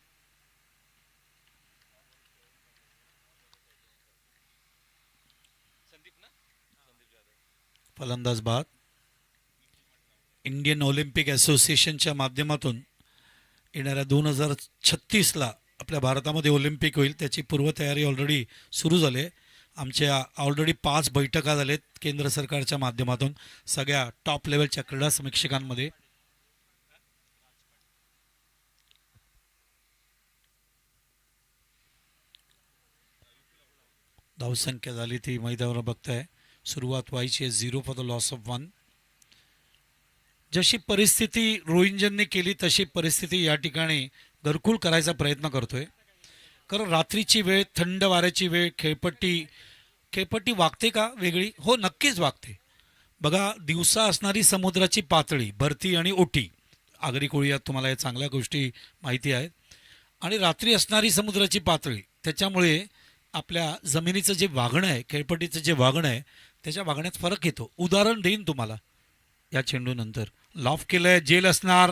फलंदाज बाद. इंडियन ऑलिम्पिक असोसिएशनच्या माध्यमातून येणाऱ्या 2036ला आपल्या भारतामध्ये ऑलिम्पिक होईल, त्याची पूर्वतयारी ऑलरेडी सुरू झाली आहे. आमच्या ऑलरेडी 5 बैठका झाल्यात केंद्र सरकारच्या माध्यमातून सगळ्या टॉप लेवलच्या क्रीडा समीक्षकांमध्ये. धावसंख्या झाली ती मैदानावर बघताय, सुरुवात व्हायची आहे 0 फॉर द लॉस ऑफ 1. जशी परिस्थिती रोहिंग्यांनी केली तशी परिस्थिती या ठिकाणी घरकुल करायचा प्रयत्न करतोय. कारण रात्रीची वेळ, थंड वाऱ्याची वेळ, खेळपट्टी वागते का वेगळी? हो, नक्कीच वागते. बघा, दिवसा असणारी समुद्राची पातळी, भरती आणि ओटी, आगरी कोळीयात तुम्हाला या चांगल्या गोष्टी माहिती आहेत. आणि रात्री असणारी समुद्राची पातळी, त्याच्यामुळे आपल्या जमिनीचं जे वागणं आहे, खेळपट्टीचं जे वागणं आहे, त्याच्या वागण्यात फरक येतो. उदाहरण देईन तुम्हाला. या चेंडूनंतर लॉफ केलंय, जेल असणार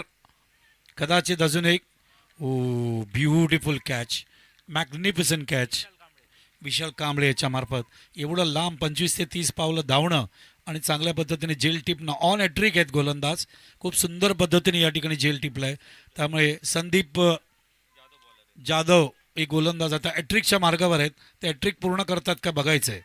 कदाचित. अजून एक, ओ ब्युटिफुल कॅच, मॅग्निफिसंट कॅच. विशाल कांबळे याच्या मार्फत एवढं लांब 25 ते 30 पावलं धावणं आणि चांगल्या पद्धतीने जेल टिपणं. ऑन हॅट्रिक आहेत गोलंदाज, खूप सुंदर पद्धतीने या ठिकाणी जेल टिपलं आहे. त्यामुळे संदीप जाधव एक गोलंदाज आता हॅट्रिकच्या मार्गावर आहेत. ते हॅट्रिक पूर्ण करतात का बघायचं आहे.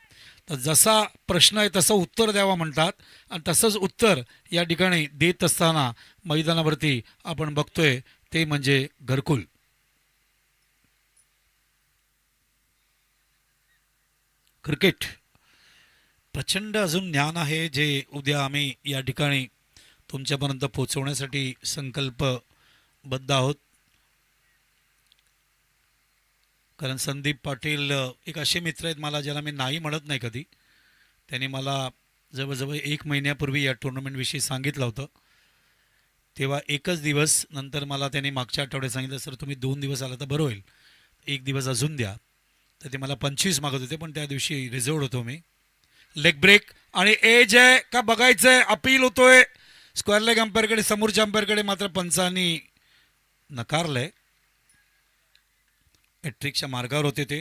तर जसा प्रश्न आहे तसं उत्तर द्यावा म्हणतात आणि तसंच उत्तर या ठिकाणी देत असताना मैदानावरती आपण बघतोय ते म्हणजे घरकुल. क्रिकेट प्रचंड अजून ज्ञान आहे जे उद्या आम्ही या ठिकाणी तुमच्यापर्यंत पोहोचवण्यासाठी संकल्पबद्ध आहोत. कारण संदीप पाटील एक असे मित्र आहेत मला ज्याला मी नाही म्हणत नाही कधी. त्यांनी मला जवळजवळ 1 महिन्यापूर्वी या टुर्नामेंटविषयी सांगितलं होतं. तेव्हा एकच दिवस, नंतर मला त्यांनी मागच्या आठवड्यात सांगितलं सर तुम्ही 2 दिवस आला तर बरं होईल, 1 दिवस अजून द्या. तर ते मला 25 मागत होते पण त्या दिवशी रिझर्वड होतो मी. लेग ब्रेक आणि एज आहे का बघायचंय, अपील होतोय स्क्वेअर लेग अंपायरकडे, समोरच्या अंपायरकडे मात्र पंचांनी नकारलंय. हॅट्रिकच्या मार्गावर होते ते.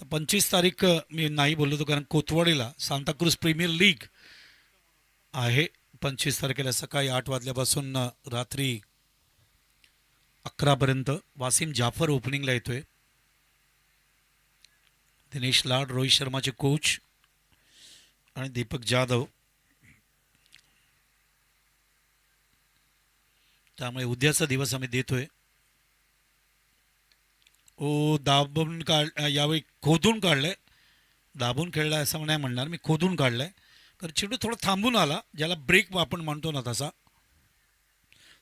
तर 25 तारीख मी नाही बोललो होतो कारण कोथवाडीला सांताक्रूज प्रीमियर लीग आहे 25 तारखेला सकाळी 8 वाजल्यापासून रात्री 11 पर्यंत. वासिम जाफर ओपनिंगला येतोय. दिनेश लाड, रोहित शर्माचे कोच आणि दीपक जाधव. त्यामुळे उद्याचा दिवस आम्ही देतोय. दाबून यावेळी खोदून काढलंय, दाबून खेळलाय असं नाही म्हणणार मी, खोदून काढलंय. कारण चेंडू थोडा थांबून आला, ज्याला ब्रेक आपण म्हणतो ना तसा.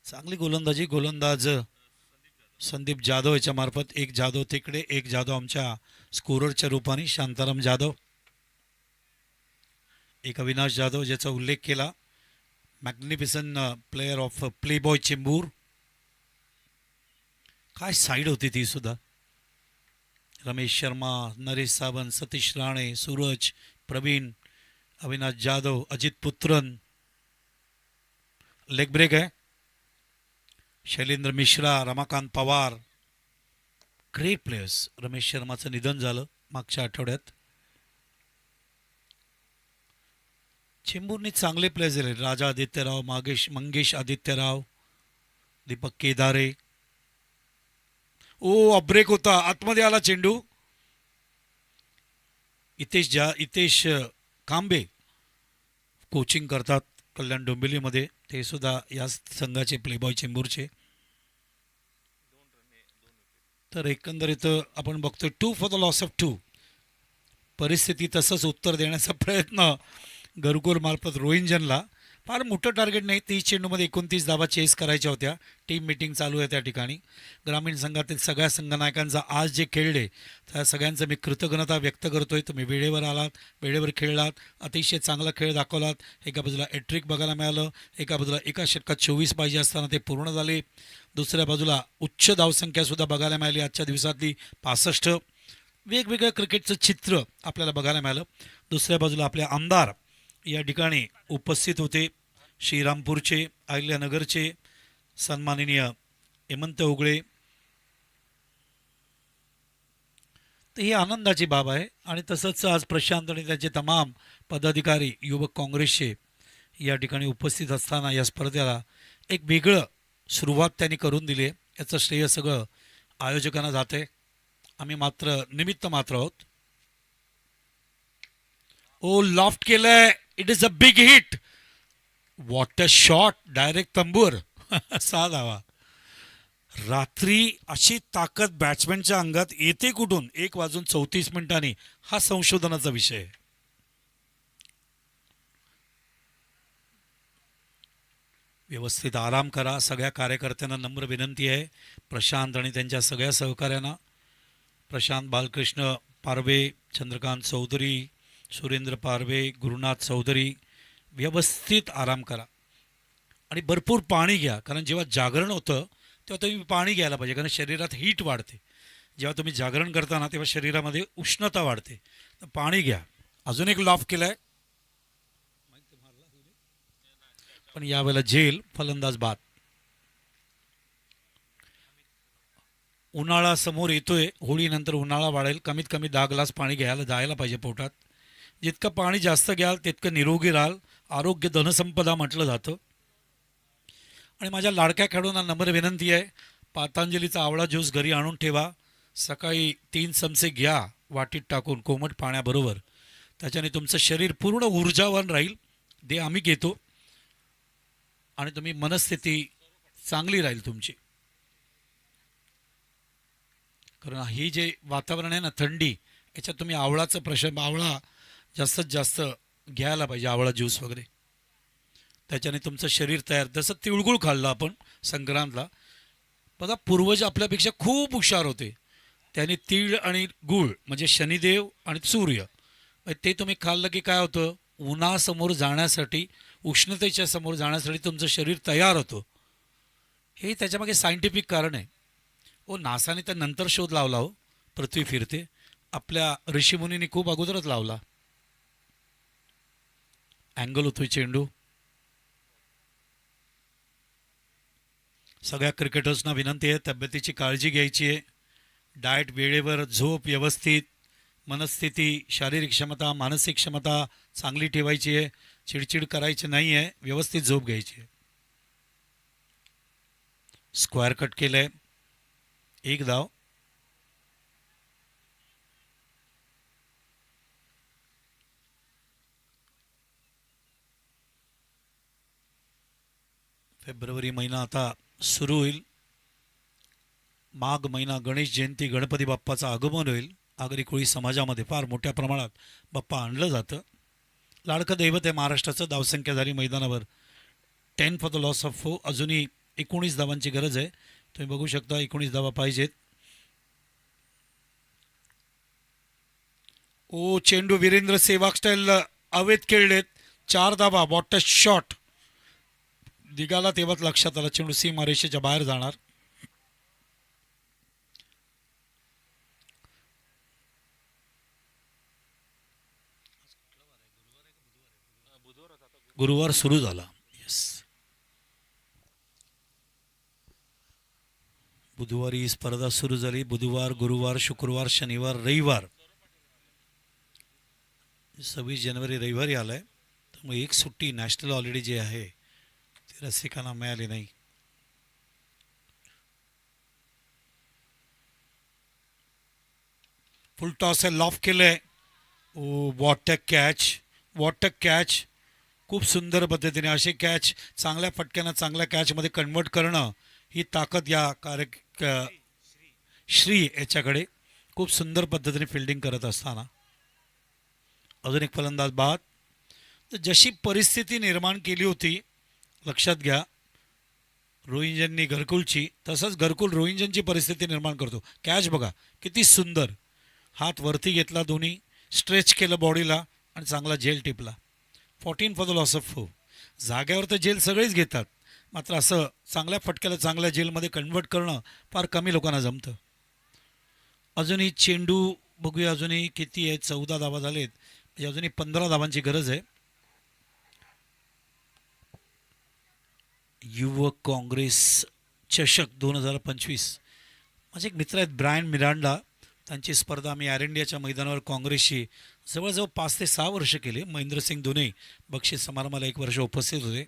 चांगली गोलंदाजी, गोलंदाज संदीप जाधव याच्या मार्फत. एक जाधव तिकडे, एक जाधव आमच्या स्कोररच्या रूपाने शांताराम जाधव, एक अविनाश जाधव ज्याचा उल्लेख केला, magnificent player of Playboy Chembur. काय साईड होती ती सुद्धा. रमेश शर्मा, नरेश सावंत, सतीश राणे, सूरज, प्रवीण, अविनाश जाधव, अजित पुत्रन. लेग ब्रेक आहे. Shailendra Mishra, Ramakant Pawar, great players. रमेश शर्माचं निधन झालं मागच्या आठवड्यात. चेंबूरने चांगले प्लेयर्स दिले. राजा आदित्यराव, मंगेश आदित्यराव, दीपक केदारे. ब्रेक होता, आतमध्ये आला चेंडू. इतेश कांबे कोचिंग करतात कल्याण डोंबिवलीमध्ये, ते सुद्धा या संघाचे प्लेबॉय चेंबूरचे. तर एकंदरीत आपण बघतो 2 फॉर द लॉस ऑफ 2. परिस्थिती तसंच उत्तर देण्याचा प्रयत्न घरकुल मार्फत रोहिंजनला. फार मोठं टार्गेट नाही, 30 चेंडूमध्ये 29 धावा चेस करायच्या होत्या. टीम मीटिंग चालू आहे त्या ठिकाणी. ग्रामीण संघातील सगळ्या संघनायकांचा आज जे खेळले त्या सगळ्यांचं मी कृतज्ञता व्यक्त करतोय. तुम्ही वेळेवर आलात, वेळेवर खेळलात, अतिशय चांगला खेळ दाखवलात. एका बाजूला हॅट्रिक बघायला मिळालं, एका बाजूला एका षटकात 24 पाहिजे असताना ते पूर्ण झाले. दुसऱ्या बाजूला उच्च धावसंख्यासुद्धा बघायला मिळाली आजच्या दिवसातली 65. वेगवेगळं क्रिकेटचं चित्र आपल्याला बघायला मिळालं. दुसऱ्या बाजूला आपले आमदार या ठिकाणी उपस्थित होते. श्रीरामपूरचे, अहिल्यानगरचे सन्माननीय हेमंत उगळे. तर ही आनंदाची बाब आहे. आणि तसंच आज प्रशांत आणि त्यांचे तमाम पदाधिकारी युवक काँग्रेसचे या ठिकाणी उपस्थित असताना या स्पर्धेला एक वेगळं सुरुवात त्यांनी करून दिली आहे. याचं श्रेय सगळं आयोजकांना जाते. आम्ही मात्र निमित्त मात्र आहोत. लॉफ्ट केलंय, it is a big hit. What a shot, direct तंबूर. 6 धावा. रात्री अशी ताकद बॅट्समॅनच्या अंगात येते कुठून? 1:34 हा संशोधनाचा विषय आहे. व्यवस्थित आराम करा. सगळ्या कार्यकर्त्यांना नम्र विनंती आहे, प्रशांत आणि त्यांच्या सगळ्या सहकार्यांना. प्रशांत बालकृष्ण पारवे, चंद्रकांत चौधरी, सुरेंद्र पारवे, गुरुनाथ चौधरी, व्यवस्थित आराम करा आणि भरपूर पाणी घ्या. कारण जेव्हा जागरण होतं तेव्हा तुम्ही पाणी घ्यायला पाहिजे, कारण शरीरात हीट वाढते. जेव्हा तुम्ही जागरण करताना तेव्हा शरीरामध्ये उष्णता वाढते, तर पाणी घ्या. अजून एक लॉफ केला आहे पण यावेळेला झेल, फलंदाज बाद. उन्हाळा समोर येतोय, होळीनंतर उन्हाळा वाढेल. कमीत कमी 10 ग्लास पाणी घ्यायला जायला पाहिजे पोटात. जितकं पाणी जास्त घ्याल तितकं निरोगी राहाल. आरोग्य धनसंपदा म्हटलं जातं. आणि माझ्या लाडक्या खेळाडूंना नम्र विनंती आहे, पतंजलीचा आवळा ज्यूस घरी आणून ठेवा. सकाळी 3 चमचे घ्या वाटीत टाकून कोमट पाण्याबरोबर. त्याच्याने तुमचं शरीर पूर्ण ऊर्जावान राहील. ते आम्ही घेतो आणि तुम्ही मनस्थिती चांगली राहील तुमची. कारण ही जे वातावरण आहे ना थंडी, याच्यात तुम्ही आवळाचं आवळा जास्तीत जास्त घ्यायला पाहिजे, आवळा ज्यूस वगैरे. त्याच्याने तुमचं शरीर तयार. जसं तिळगुळ खाल्लं आपण संक्रांतला, बघा पूर्वज आपल्यापेक्षा खूप हुशार होते. त्याने तीळ आणि गूळ म्हणजे शनिदेव आणि सूर्य ते तुम्ही खाल्लं की काय होतं, उन्हासमोर जाण्यासाठी, उष्णतेच्या समोर जाण्यासाठी तुमचं शरीर तयार होतं. हे त्याच्यामागे सायंटिफिक कारण आहे. नासाने तर नंतर शोध लावला हो, पृथ्वी फिरते. आपल्या ऋषीमुनींनी खूप अगोदरच लावला. अँगल होतोय चेंडू. सगळ्या क्रिकेटर्सना विनंती आहे, तब्येतीची काळजी घ्यायची आहे. डाएट वेळेवर, झोप व्यवस्थित, मनस्थिती, शारीरिक क्षमता, मानसिक क्षमता चांगली ठेवायची आहे. चिडचिड करायची नाही आहे, व्यवस्थित झोप घ्यायची आहे. स्क्वेअर कट केलंय, 1 धाव. फेब्रुवारी महिना आता सुरू होईल. माघ महिना, गणेश जयंती, गणपती बाप्पाचं आगमन होईल. आगरी कोळी समाजामध्ये फार मोठ्या प्रमाणात बाप्पा आणलं जातं. लाडकं दैवत आहे महाराष्ट्राचं. धावसंख्या झाली मैदानावर 10 फॉर द लॉस ऑफ 4. अजूनही 19 धावांची गरज आहे. तुम्ही बघू शकता 19 धावा पाहिजेत. चेंडू वीरेंद्र सेवाग स्टाईल अवेत खेळलेत. 4 धावा. What a shot. दिगाला तेव्हाच लक्षात आला चेंडू सीमारेषेच्या बाहेर जाणार. गुरुवार सुरू झाला. येस, बुधवारी ही स्पर्धा सुरू झाली. बुधवार, गुरुवार, शुक्रवार, शनिवार, रविवार. 26 जानेवारी रविवारी आलाय. त्यामुळे एक सुट्टी नॅशनल हॉलिडे जी आहे ती रसिकांना मिळाली नाही. फुल टॉस आहे, लॉफ केलंय. What a catch, what a catch. खूप सुंदर पद्धतीने असे कॅच चांगल्या फटक्यानं चांगल्या कॅचमध्ये कन्वर्ट करणं, ही ताकद या श्री याच्याकडे. खूप सुंदर पद्धतीने फिल्डिंग करत असताना अजून एक फलंदाज बाद. तर जशी परिस्थिती निर्माण केली होती, लक्षात घ्या, रोहिंजननी घरकुलची, तसंच घरकुल रोहिंजनची परिस्थिती निर्माण करतो. कॅच बघा किती सुंदर. हात वरती घेतला, दोन्ही स्ट्रेच केलं बॉडीला आणि चांगला झेल टिपला. 14 फॉर द लॉस ऑफ 4. जाग्यावर तर जेल सगळेच घेतात, मात्र असं चांगल्या फटक्याला चांगल्या जेलमध्ये कन्वर्ट करणं फार कमी लोकांना जमतं. अजूनही चेंडू बघूया, अजूनही किती आहेत, 14 धावा झालेत. म्हणजे अजूनही 15 धावांची गरज आहे. युवक काँग्रेस चषक 2025. माझे एक मित्र आहेत ब्रायन मिरांडा. त्यांची स्पर्धा आम्ही एअर इंडियाच्या मैदानावर काँग्रेसशी जवळजवळ 5 ते 6 वर्ष केले. महेंद्रसिंग धोनी बक्षीस समारंभाला 1 वर्ष उपस्थित होते.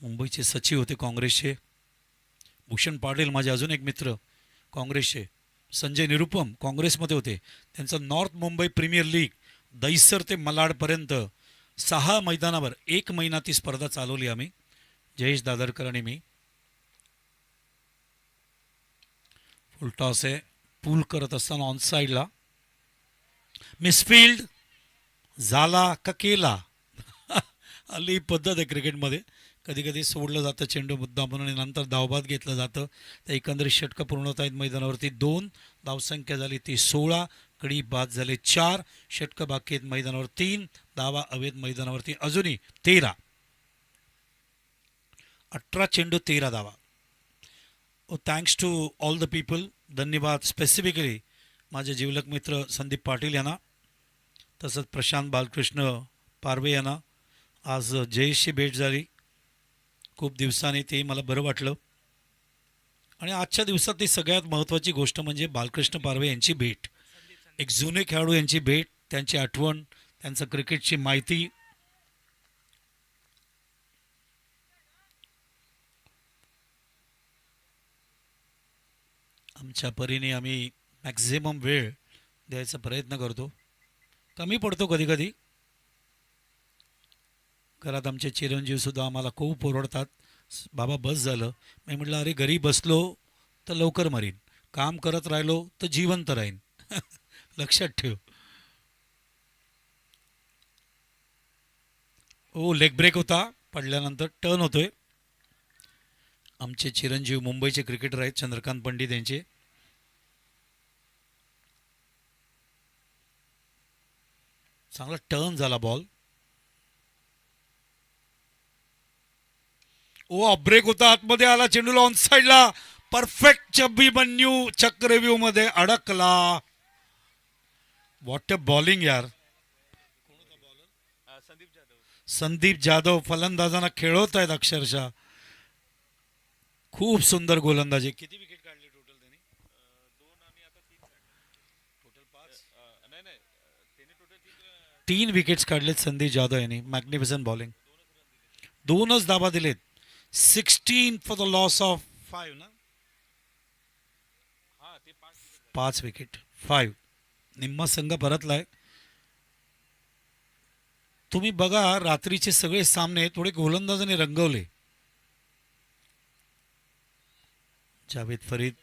मुंबईचे सचिव होते काँग्रेसचे. भूषण पाटील माझे अजून एक मित्र काँग्रेसचे. संजय निरुपम काँग्रेसमध्ये होते. त्यांचं north Mumbai premier league Dahisar ते मलाडपर्यंत 6 मैदानावर 1 महिना ती स्पर्धा चालवली आम्ही, जयेश दादरकर आणि मी. फुल टॉस आहे, पूल करत असताना ऑन साईडला मिसफिल्ड झाला का केला. हल्ली पद्धत आहे क्रिकेटमध्ये, कधी कधी सोडलं जातं चेंडू मुद्दामून आणि नंतर धावबाद घेतलं जातं. तर एकंदरीत षटकं पूर्ण होत आहेत मैदानावरती. 2 धावसंख्या झाली ती 16, कडी बाद झाले 4, षटकं बाकी आहेत मैदानावर 3, धावा अवैध मैदानावरती अजूनही 13. 18 चेंडू 13 धावा. Thanks to all the people. धन्यवाद स्पेसिफिकली माझे जिवलक मित्र संदीप पाटील यांना, तसंच प्रशांत बालकृष्ण पारवे यांना. आज जयेशची भेट झाली खूप दिवसांनी, ते मला बरं वाटलं. आणि आजच्या दिवसातली सगळ्यात महत्त्वाची गोष्ट म्हणजे बालकृष्ण पारवे यांची भेट. एक जुने खेळाडू यांची भेट, त्यांची आठवण, त्यांचं क्रिकेटची माहिती. आमच्या परीने आम्ही मॅक्झिमम वेळ द्यायचा प्रयत्न करतो. कमी पडतो कधी कधी. घरात आमचे चिरंजीवसुद्धा आम्हाला खूप ओरडतात, बाबा बस झालं. मी म्हटलं अरे घरी बसलो तर लवकर मरीन, काम करत राहिलो तर जिवंत राहीन. लक्षात ठेव. ओ लेग ब्रेक होता, पडल्यानंतर टर्न होतोय. आमचे चिरंजीव मुंबईचे क्रिकेटर आहेत चंद्रकांत पंडित यांचे. चांगला टर्न झाला बॉल. ओ ब्रेक होता, आतमध्ये आला, चेंडूला ऑन साइडला परफेक्ट अभिमन्यू चक्रव्यूह मध्ये अडकला. व्हॉट अ बॉलिंग यार. संदीप जाधव फलंदाजांना खेळवत आहेत अक्षरशः. खूप सुंदर गोलंदाजी. किती विकेट काढले टोटल त्यांनी? तीन विकेट्स काढलेत संदीप जाधव यांनी. Magnificent bowling. दोनच धाबा दिलेत. 16 फॉर द लॉस ऑफ 5 ना. 5 विकेट 5. निम्मा संघ परतलाय. तुम्ही बघा रात्रीचे सगळे सामने थोडे गोलंदाजाने रंगवले. Javed Farid,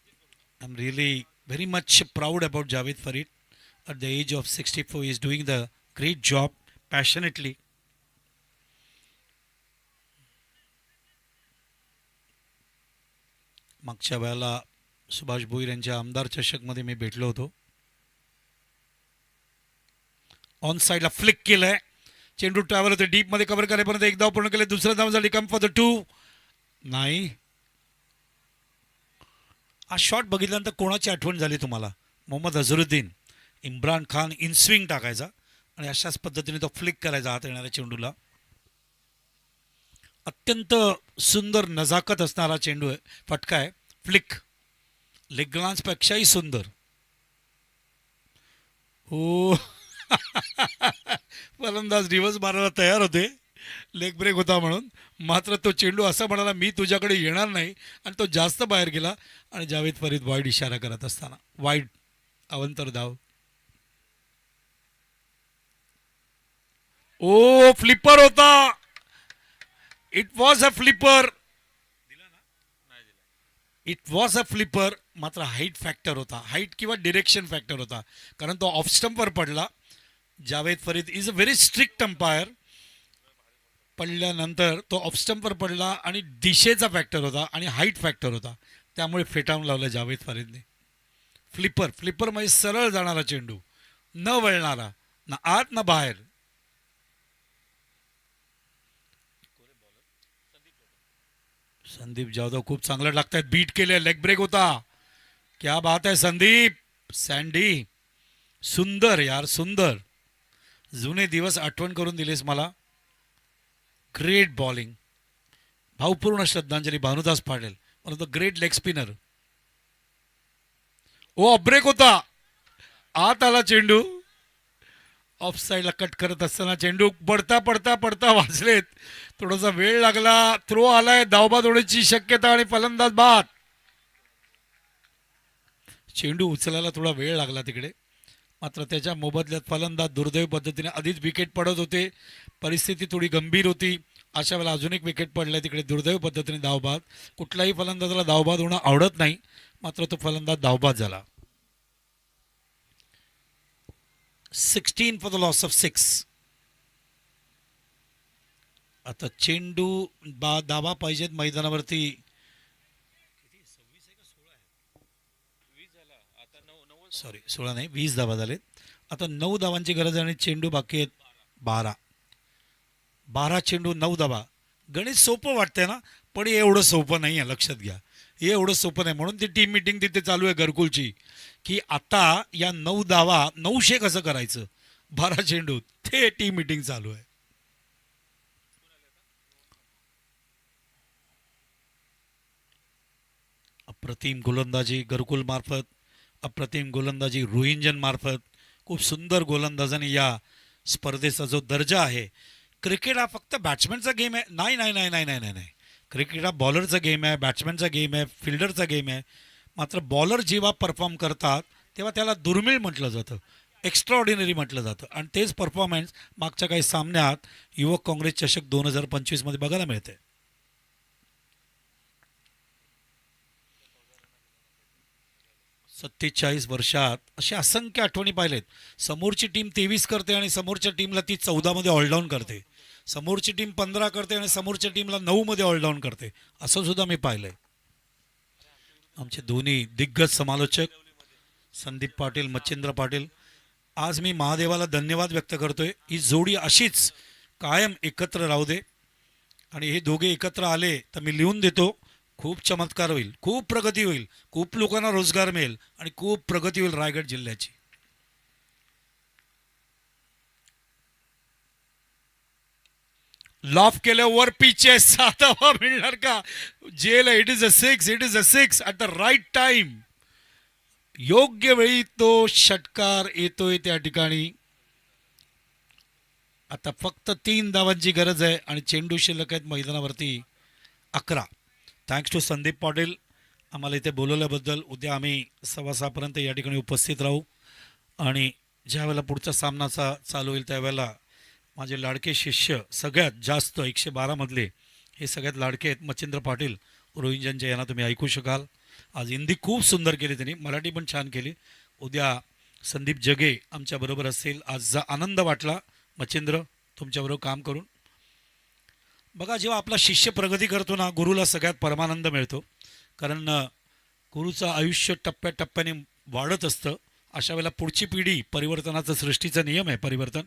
I am really very much proud about Javed Farid. At the age of 64, he is doing the great job passionately. मागच्या वेळेला सुभाष भोईर यांच्या आमदार चषकमध्ये मी भेटलो होतो. ऑन साइडला फ्लिक केलंय. चेंडू ट्रॅव्हल होते डीप मध्ये, कव्हर करेपर्यंत एक धाव पूर्ण केले. दुसऱ्या धावासाठी कम फॉर द 2. नाही. हा शॉट बघितल्यानंतर कोणाची आठवण झाली तुम्हाला? मोहम्मद अझरुद्दीन. इम्रान खान इन स्विंग टाकायचा आणि अशाच पद्धतीने तो फ्लिक करायचा हात येणाऱ्या चेंडूला. अत्यंत सुंदर नजाकत असणारा चेंडू आहे, फटका आहे. फ्लिक लेग ग्लान्स पेक्षाही सुंदर. हो. फलंदाज रिव्हर्स मारायला तयार होते, लेग ब्रेक होता म्हणून. मात्र तो चेंडू असा म्हणाला मी तुझ्याकडे येणार नाही आणि तो जास्त बाहेर गेला. आणि जावेद फरीद वाईड इशारा करत असताना वाईड अवंतर धाव. ओ फ्लिपर होता. It was a flipper. It was a flipper. मात्र हाईट फॅक्टर होता, हाईट किंवा डिरेक्शन फॅक्टर होता, कारण तो ऑफ स्टंपवर पडला. Javed Farid is a very strict umpire. पडल्यानंतर तो ऑफ स्टंपवर पडला आणि दिशेचा फॅक्टर होता आणि हाईट फॅक्टर होता, त्यामुळे फेटाळून लावलं जावेद फरीदने. फ्लिपर, फ्लिपर म्हणजे सरळ जाणारा चेंडू, न वळणारा, ना आत ना बाहेर. संदीप जाधव खूप चांगलं टाकतायत. बीट केले, लेग ब्रेक होता. क्या बात आहे संदीप. सँडी सुंदर यार, सुंदर. जुने दिवस आठवण करून दिलेस मला. Great bowling. भावपूर्ण श्रद्धांजली भानुदास पाटील, परंतु ग्रेट लेग स्पिनर. ओ ब्रेक होता, आत आला चेंडू. ऑफ साईडला कट करत असताना चेंडू पडता पडता पडता वाजलेत. थोडासा वेळ लागला. थ्रो आलाय, धावबाद होण्याची शक्यता आणि फलंदाज बाद. चेंडू उचलायला थोडा वेळ लागला तिकडे, मात्र त्याच्या मोबदल्यात फलंदाज दुर्दैवी पद्धतीने आधीच विकेट पडत होते. परिस्थिती थोडी गंभीर होती. अशा वेळेला अजून एक विकेट पडलाय तिकडे, दुर्दैवी पद्धतीने धावबाद. कुठल्याही फलंदाजाला धावबाद होणं आवडत नाही, मात्र तो फलंदाज धावबाद झाला. 16 फॉर द लॉस ऑफ 6. आता चेंडू धावा पाहिजेत मैदानावरती. सॉरी 16 नाही, 20 धावा झालेत. आता 9 धावांची गरज आहे आणि चेंडू बाकी आहेत 12. 12 चेंडू 9 धावा. गणित सोपं वाटतंय ना, पण एवढं सोपं नाही आहे, लक्षात घ्या. हे एवढं सोपं नाही. म्हणून ती टीम मिटिंग तिथे चालू आहे घरकुलची, की आता या 9 धावा 900 कसं करायचं. 12 चेंडू, ते टीम मिटिंग चालू आहे. अप्रतिम गोलंदाजी घरकुल मार्फत, अप्रतिम गोलंदाजी रोहिंजन मार्फत, खूप सुंदर गोलंदाजाने या स्पर्धेचा जो दर्जा आहे. क्रिकेट हा फक्त बॅट्समॅनचा गेम आहे, नाही नाही नाही नाही नाही नाही नाही. क्रिकेट हा बॉलरचा गेम आहे, बॅट्समॅनचा गेम आहे, फिल्डरचा गेम आहे. मात्र बॉलर जेव्हा परफॉर्म करतात तेव्हा त्याला दुर्मिळ म्हटलं जातं, एक्स्ट्राऑर्डिनरी म्हटलं जातं. आणि तेच परफॉर्मन्स मागच्या काही सामन्यात युवक काँग्रेस चषक 2025मध्ये बघायला मिळते. सत्तेचाळीस वर्षात असे असंख्य आठवणी पाहिलेत. समोरची टीम 23 करते आणि समोरच्या टीमला ती 14 मध्ये ऑलडाऊन करते. समोरची टीम 15 करते आणि समोरच्या टीमला 9 मध्ये ऑलडाऊन करते. असं सुद्धा मी पाहिलंय. आमचे दोन्ही दिग्गज समालोचक संदीप पाटील, मच्छिंद्र पाटील, आज मी महादेवाला धन्यवाद व्यक्त करतोय. ही जोडी अशीच कायम एकत्र राहू दे. आणि हे दोघे एकत्र आले तर मी लिहून देतो, खूप चमत्कार होईल, खूप प्रगती होईल, खूप लोकांना रोजगार मिळेल आणि खूप प्रगती होईल रायगड जिल्ह्याची. लॉफ केल्यावर पिचे 7वा मिळणार का? जेल. It is a six, it is a six at the right time. योग्य वेळी तो षटकार येतोय त्या ठिकाणी. आता फक्त 3 धावांची गरज आहे आणि चेंडू शिल्लक आहेत मैदानावरती 11. थँक्स टू संदीप पाटील आम्हाला इथे बोलवल्याबद्दल. उद्या आम्ही 6:15 या ठिकाणी उपस्थित राहू आणि ज्या वेळेला पुढचा सामनाचा चालू होईल त्यावेळेला माझे लाडके शिष्य सगळ्यात जास्त 112 मधले हे सगळ्यात लाडके आहेत मच्छिंद्र पाटील रोहिंजनचे, यांना तुम्ही ऐकू शकाल. आज हिंदी खूप सुंदर केली त्यांनी, मराठी पण छान केली. उद्या संदीप जगे आमच्याबरोबर असतील. आज आनंद वाटला मच्छिंद्र तुमच्याबरोबर काम करून. बघा, जेव्हा आपला शिष्य प्रगती करतो ना, गुरुला सगळ्यात परमानंद मिळतो. कारण गुरुचं आयुष्य टप्प्याटप्प्याने वाढत असतं. अशा वेळेला पुढची पिढी, परिवर्तनाचा सृष्टीचा नियम आहे परिवर्तन,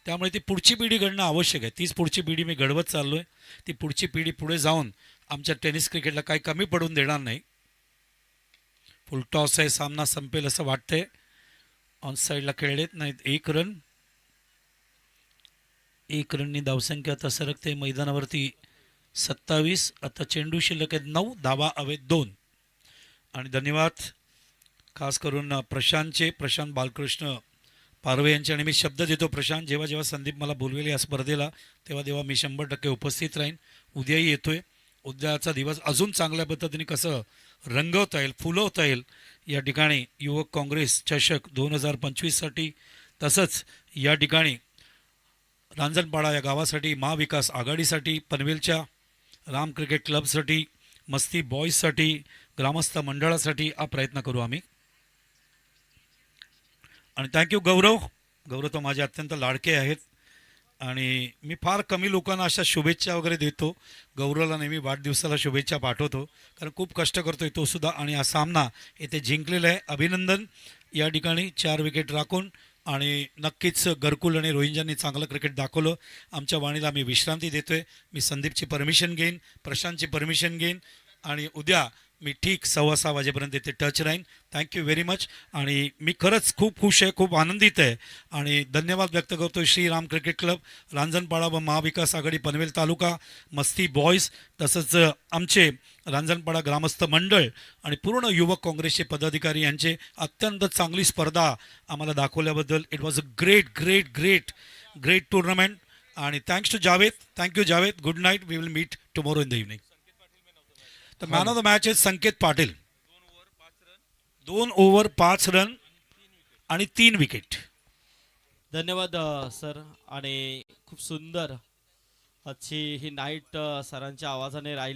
त्यामुळे ती पुढची पिढी घडणं आवश्यक आहे. तीच पुढची पिढी मी घडवत चाललो आहे. ती पुढची पिढी पुढे जाऊन आमच्या टेनिस क्रिकेटला काही कमी पडून देणार नाही. फुल टॉस आहे, सामना संपेल असं वाटतंय. ऑन साईडला खेळलेत नाहीत. 1 रन, 1 रननी धावसंख्या आता सरकते मैदानावरती 27. आता चेंडू शिल्लक आहेत 9, धावा हवेत 2. आणि धन्यवाद खास करून प्रशांत बालकृष्ण पारवे यांचे. आणि मी शब्द देतो प्रशांत, जेव्हा जेव्हा संदीप मला बोलवेल या स्पर्धेला तेव्हा तेव्हा मी 100% उपस्थित राहीन. उद्याही येतोय. उद्याचा दिवस अजून चांगल्या पद्धतीने कसं रंगवता येईल, फुलवता येईल या ठिकाणी युवक काँग्रेस चषक 2025साठी, तसंच या ठिकाणी रांजणपाडा या गावासाठी, महाविकास आघाडीसाठी, पनवेलच्या राम क्रिकेट क्लबसाठी, मस्ती बॉईजसाठी, ग्रामस्थ मंडळासाठी हा प्रयत्न करू आम्ही. आणि थँक्यू गौरव. गौरव तर माझे अत्यंत लाडके आहेत आणि मी फार कमी लोकांना अशा शुभेच्छा वगैरे देतो. गौरवला नेहमी वाढदिवसाला शुभेच्छा पाठवतो कारण खूप कष्ट करतोय तो सुद्धा. आणि हा सामना येथे जिंकलेला आहे. अभिनंदन या ठिकाणी 4 विकेट राखून. आणि नक्कीच घरकुल आणि रोहिंजांनी चांगलं क्रिकेट दाखवलं. आमच्या वाणीला मी विश्रांती देतोय. मी संदीपची परमिशन घेईन, प्रशांतची परमिशन घेईन आणि उद्या मी ठीक 6:15 वाजेपर्यंत इथे टच राहीन. Thank you very much. आणि मी खरंच खूप खुश आहे, खूप आनंदित आहे आणि धन्यवाद व्यक्त करतो श्रीराम क्रिकेट क्लब, रांजणपाडा व महाविकास आघाडी पनवेल तालुका, मस्ती बॉईज, तसंच आमचे रांजणपाडा ग्रामस्थ मंडळ आणि पूर्ण युवक काँग्रेसचे पदाधिकारी यांचे अत्यंत चांगली स्पर्धा आम्हाला दाखवल्याबद्दल. It was a great great great great tournament. आणि thanks to Javed. Thank you Javed. Good night. We will meet tomorrow in the evening. तर मॅन ऑफ द मॅच आहे संकेत पाटील. 2 ओव्हर 5 रन आणि 3 विकेट. धन्यवाद सर. आणि खूप सुंदर आजची ही नाईट सरांच्या आवाजाने राहिली.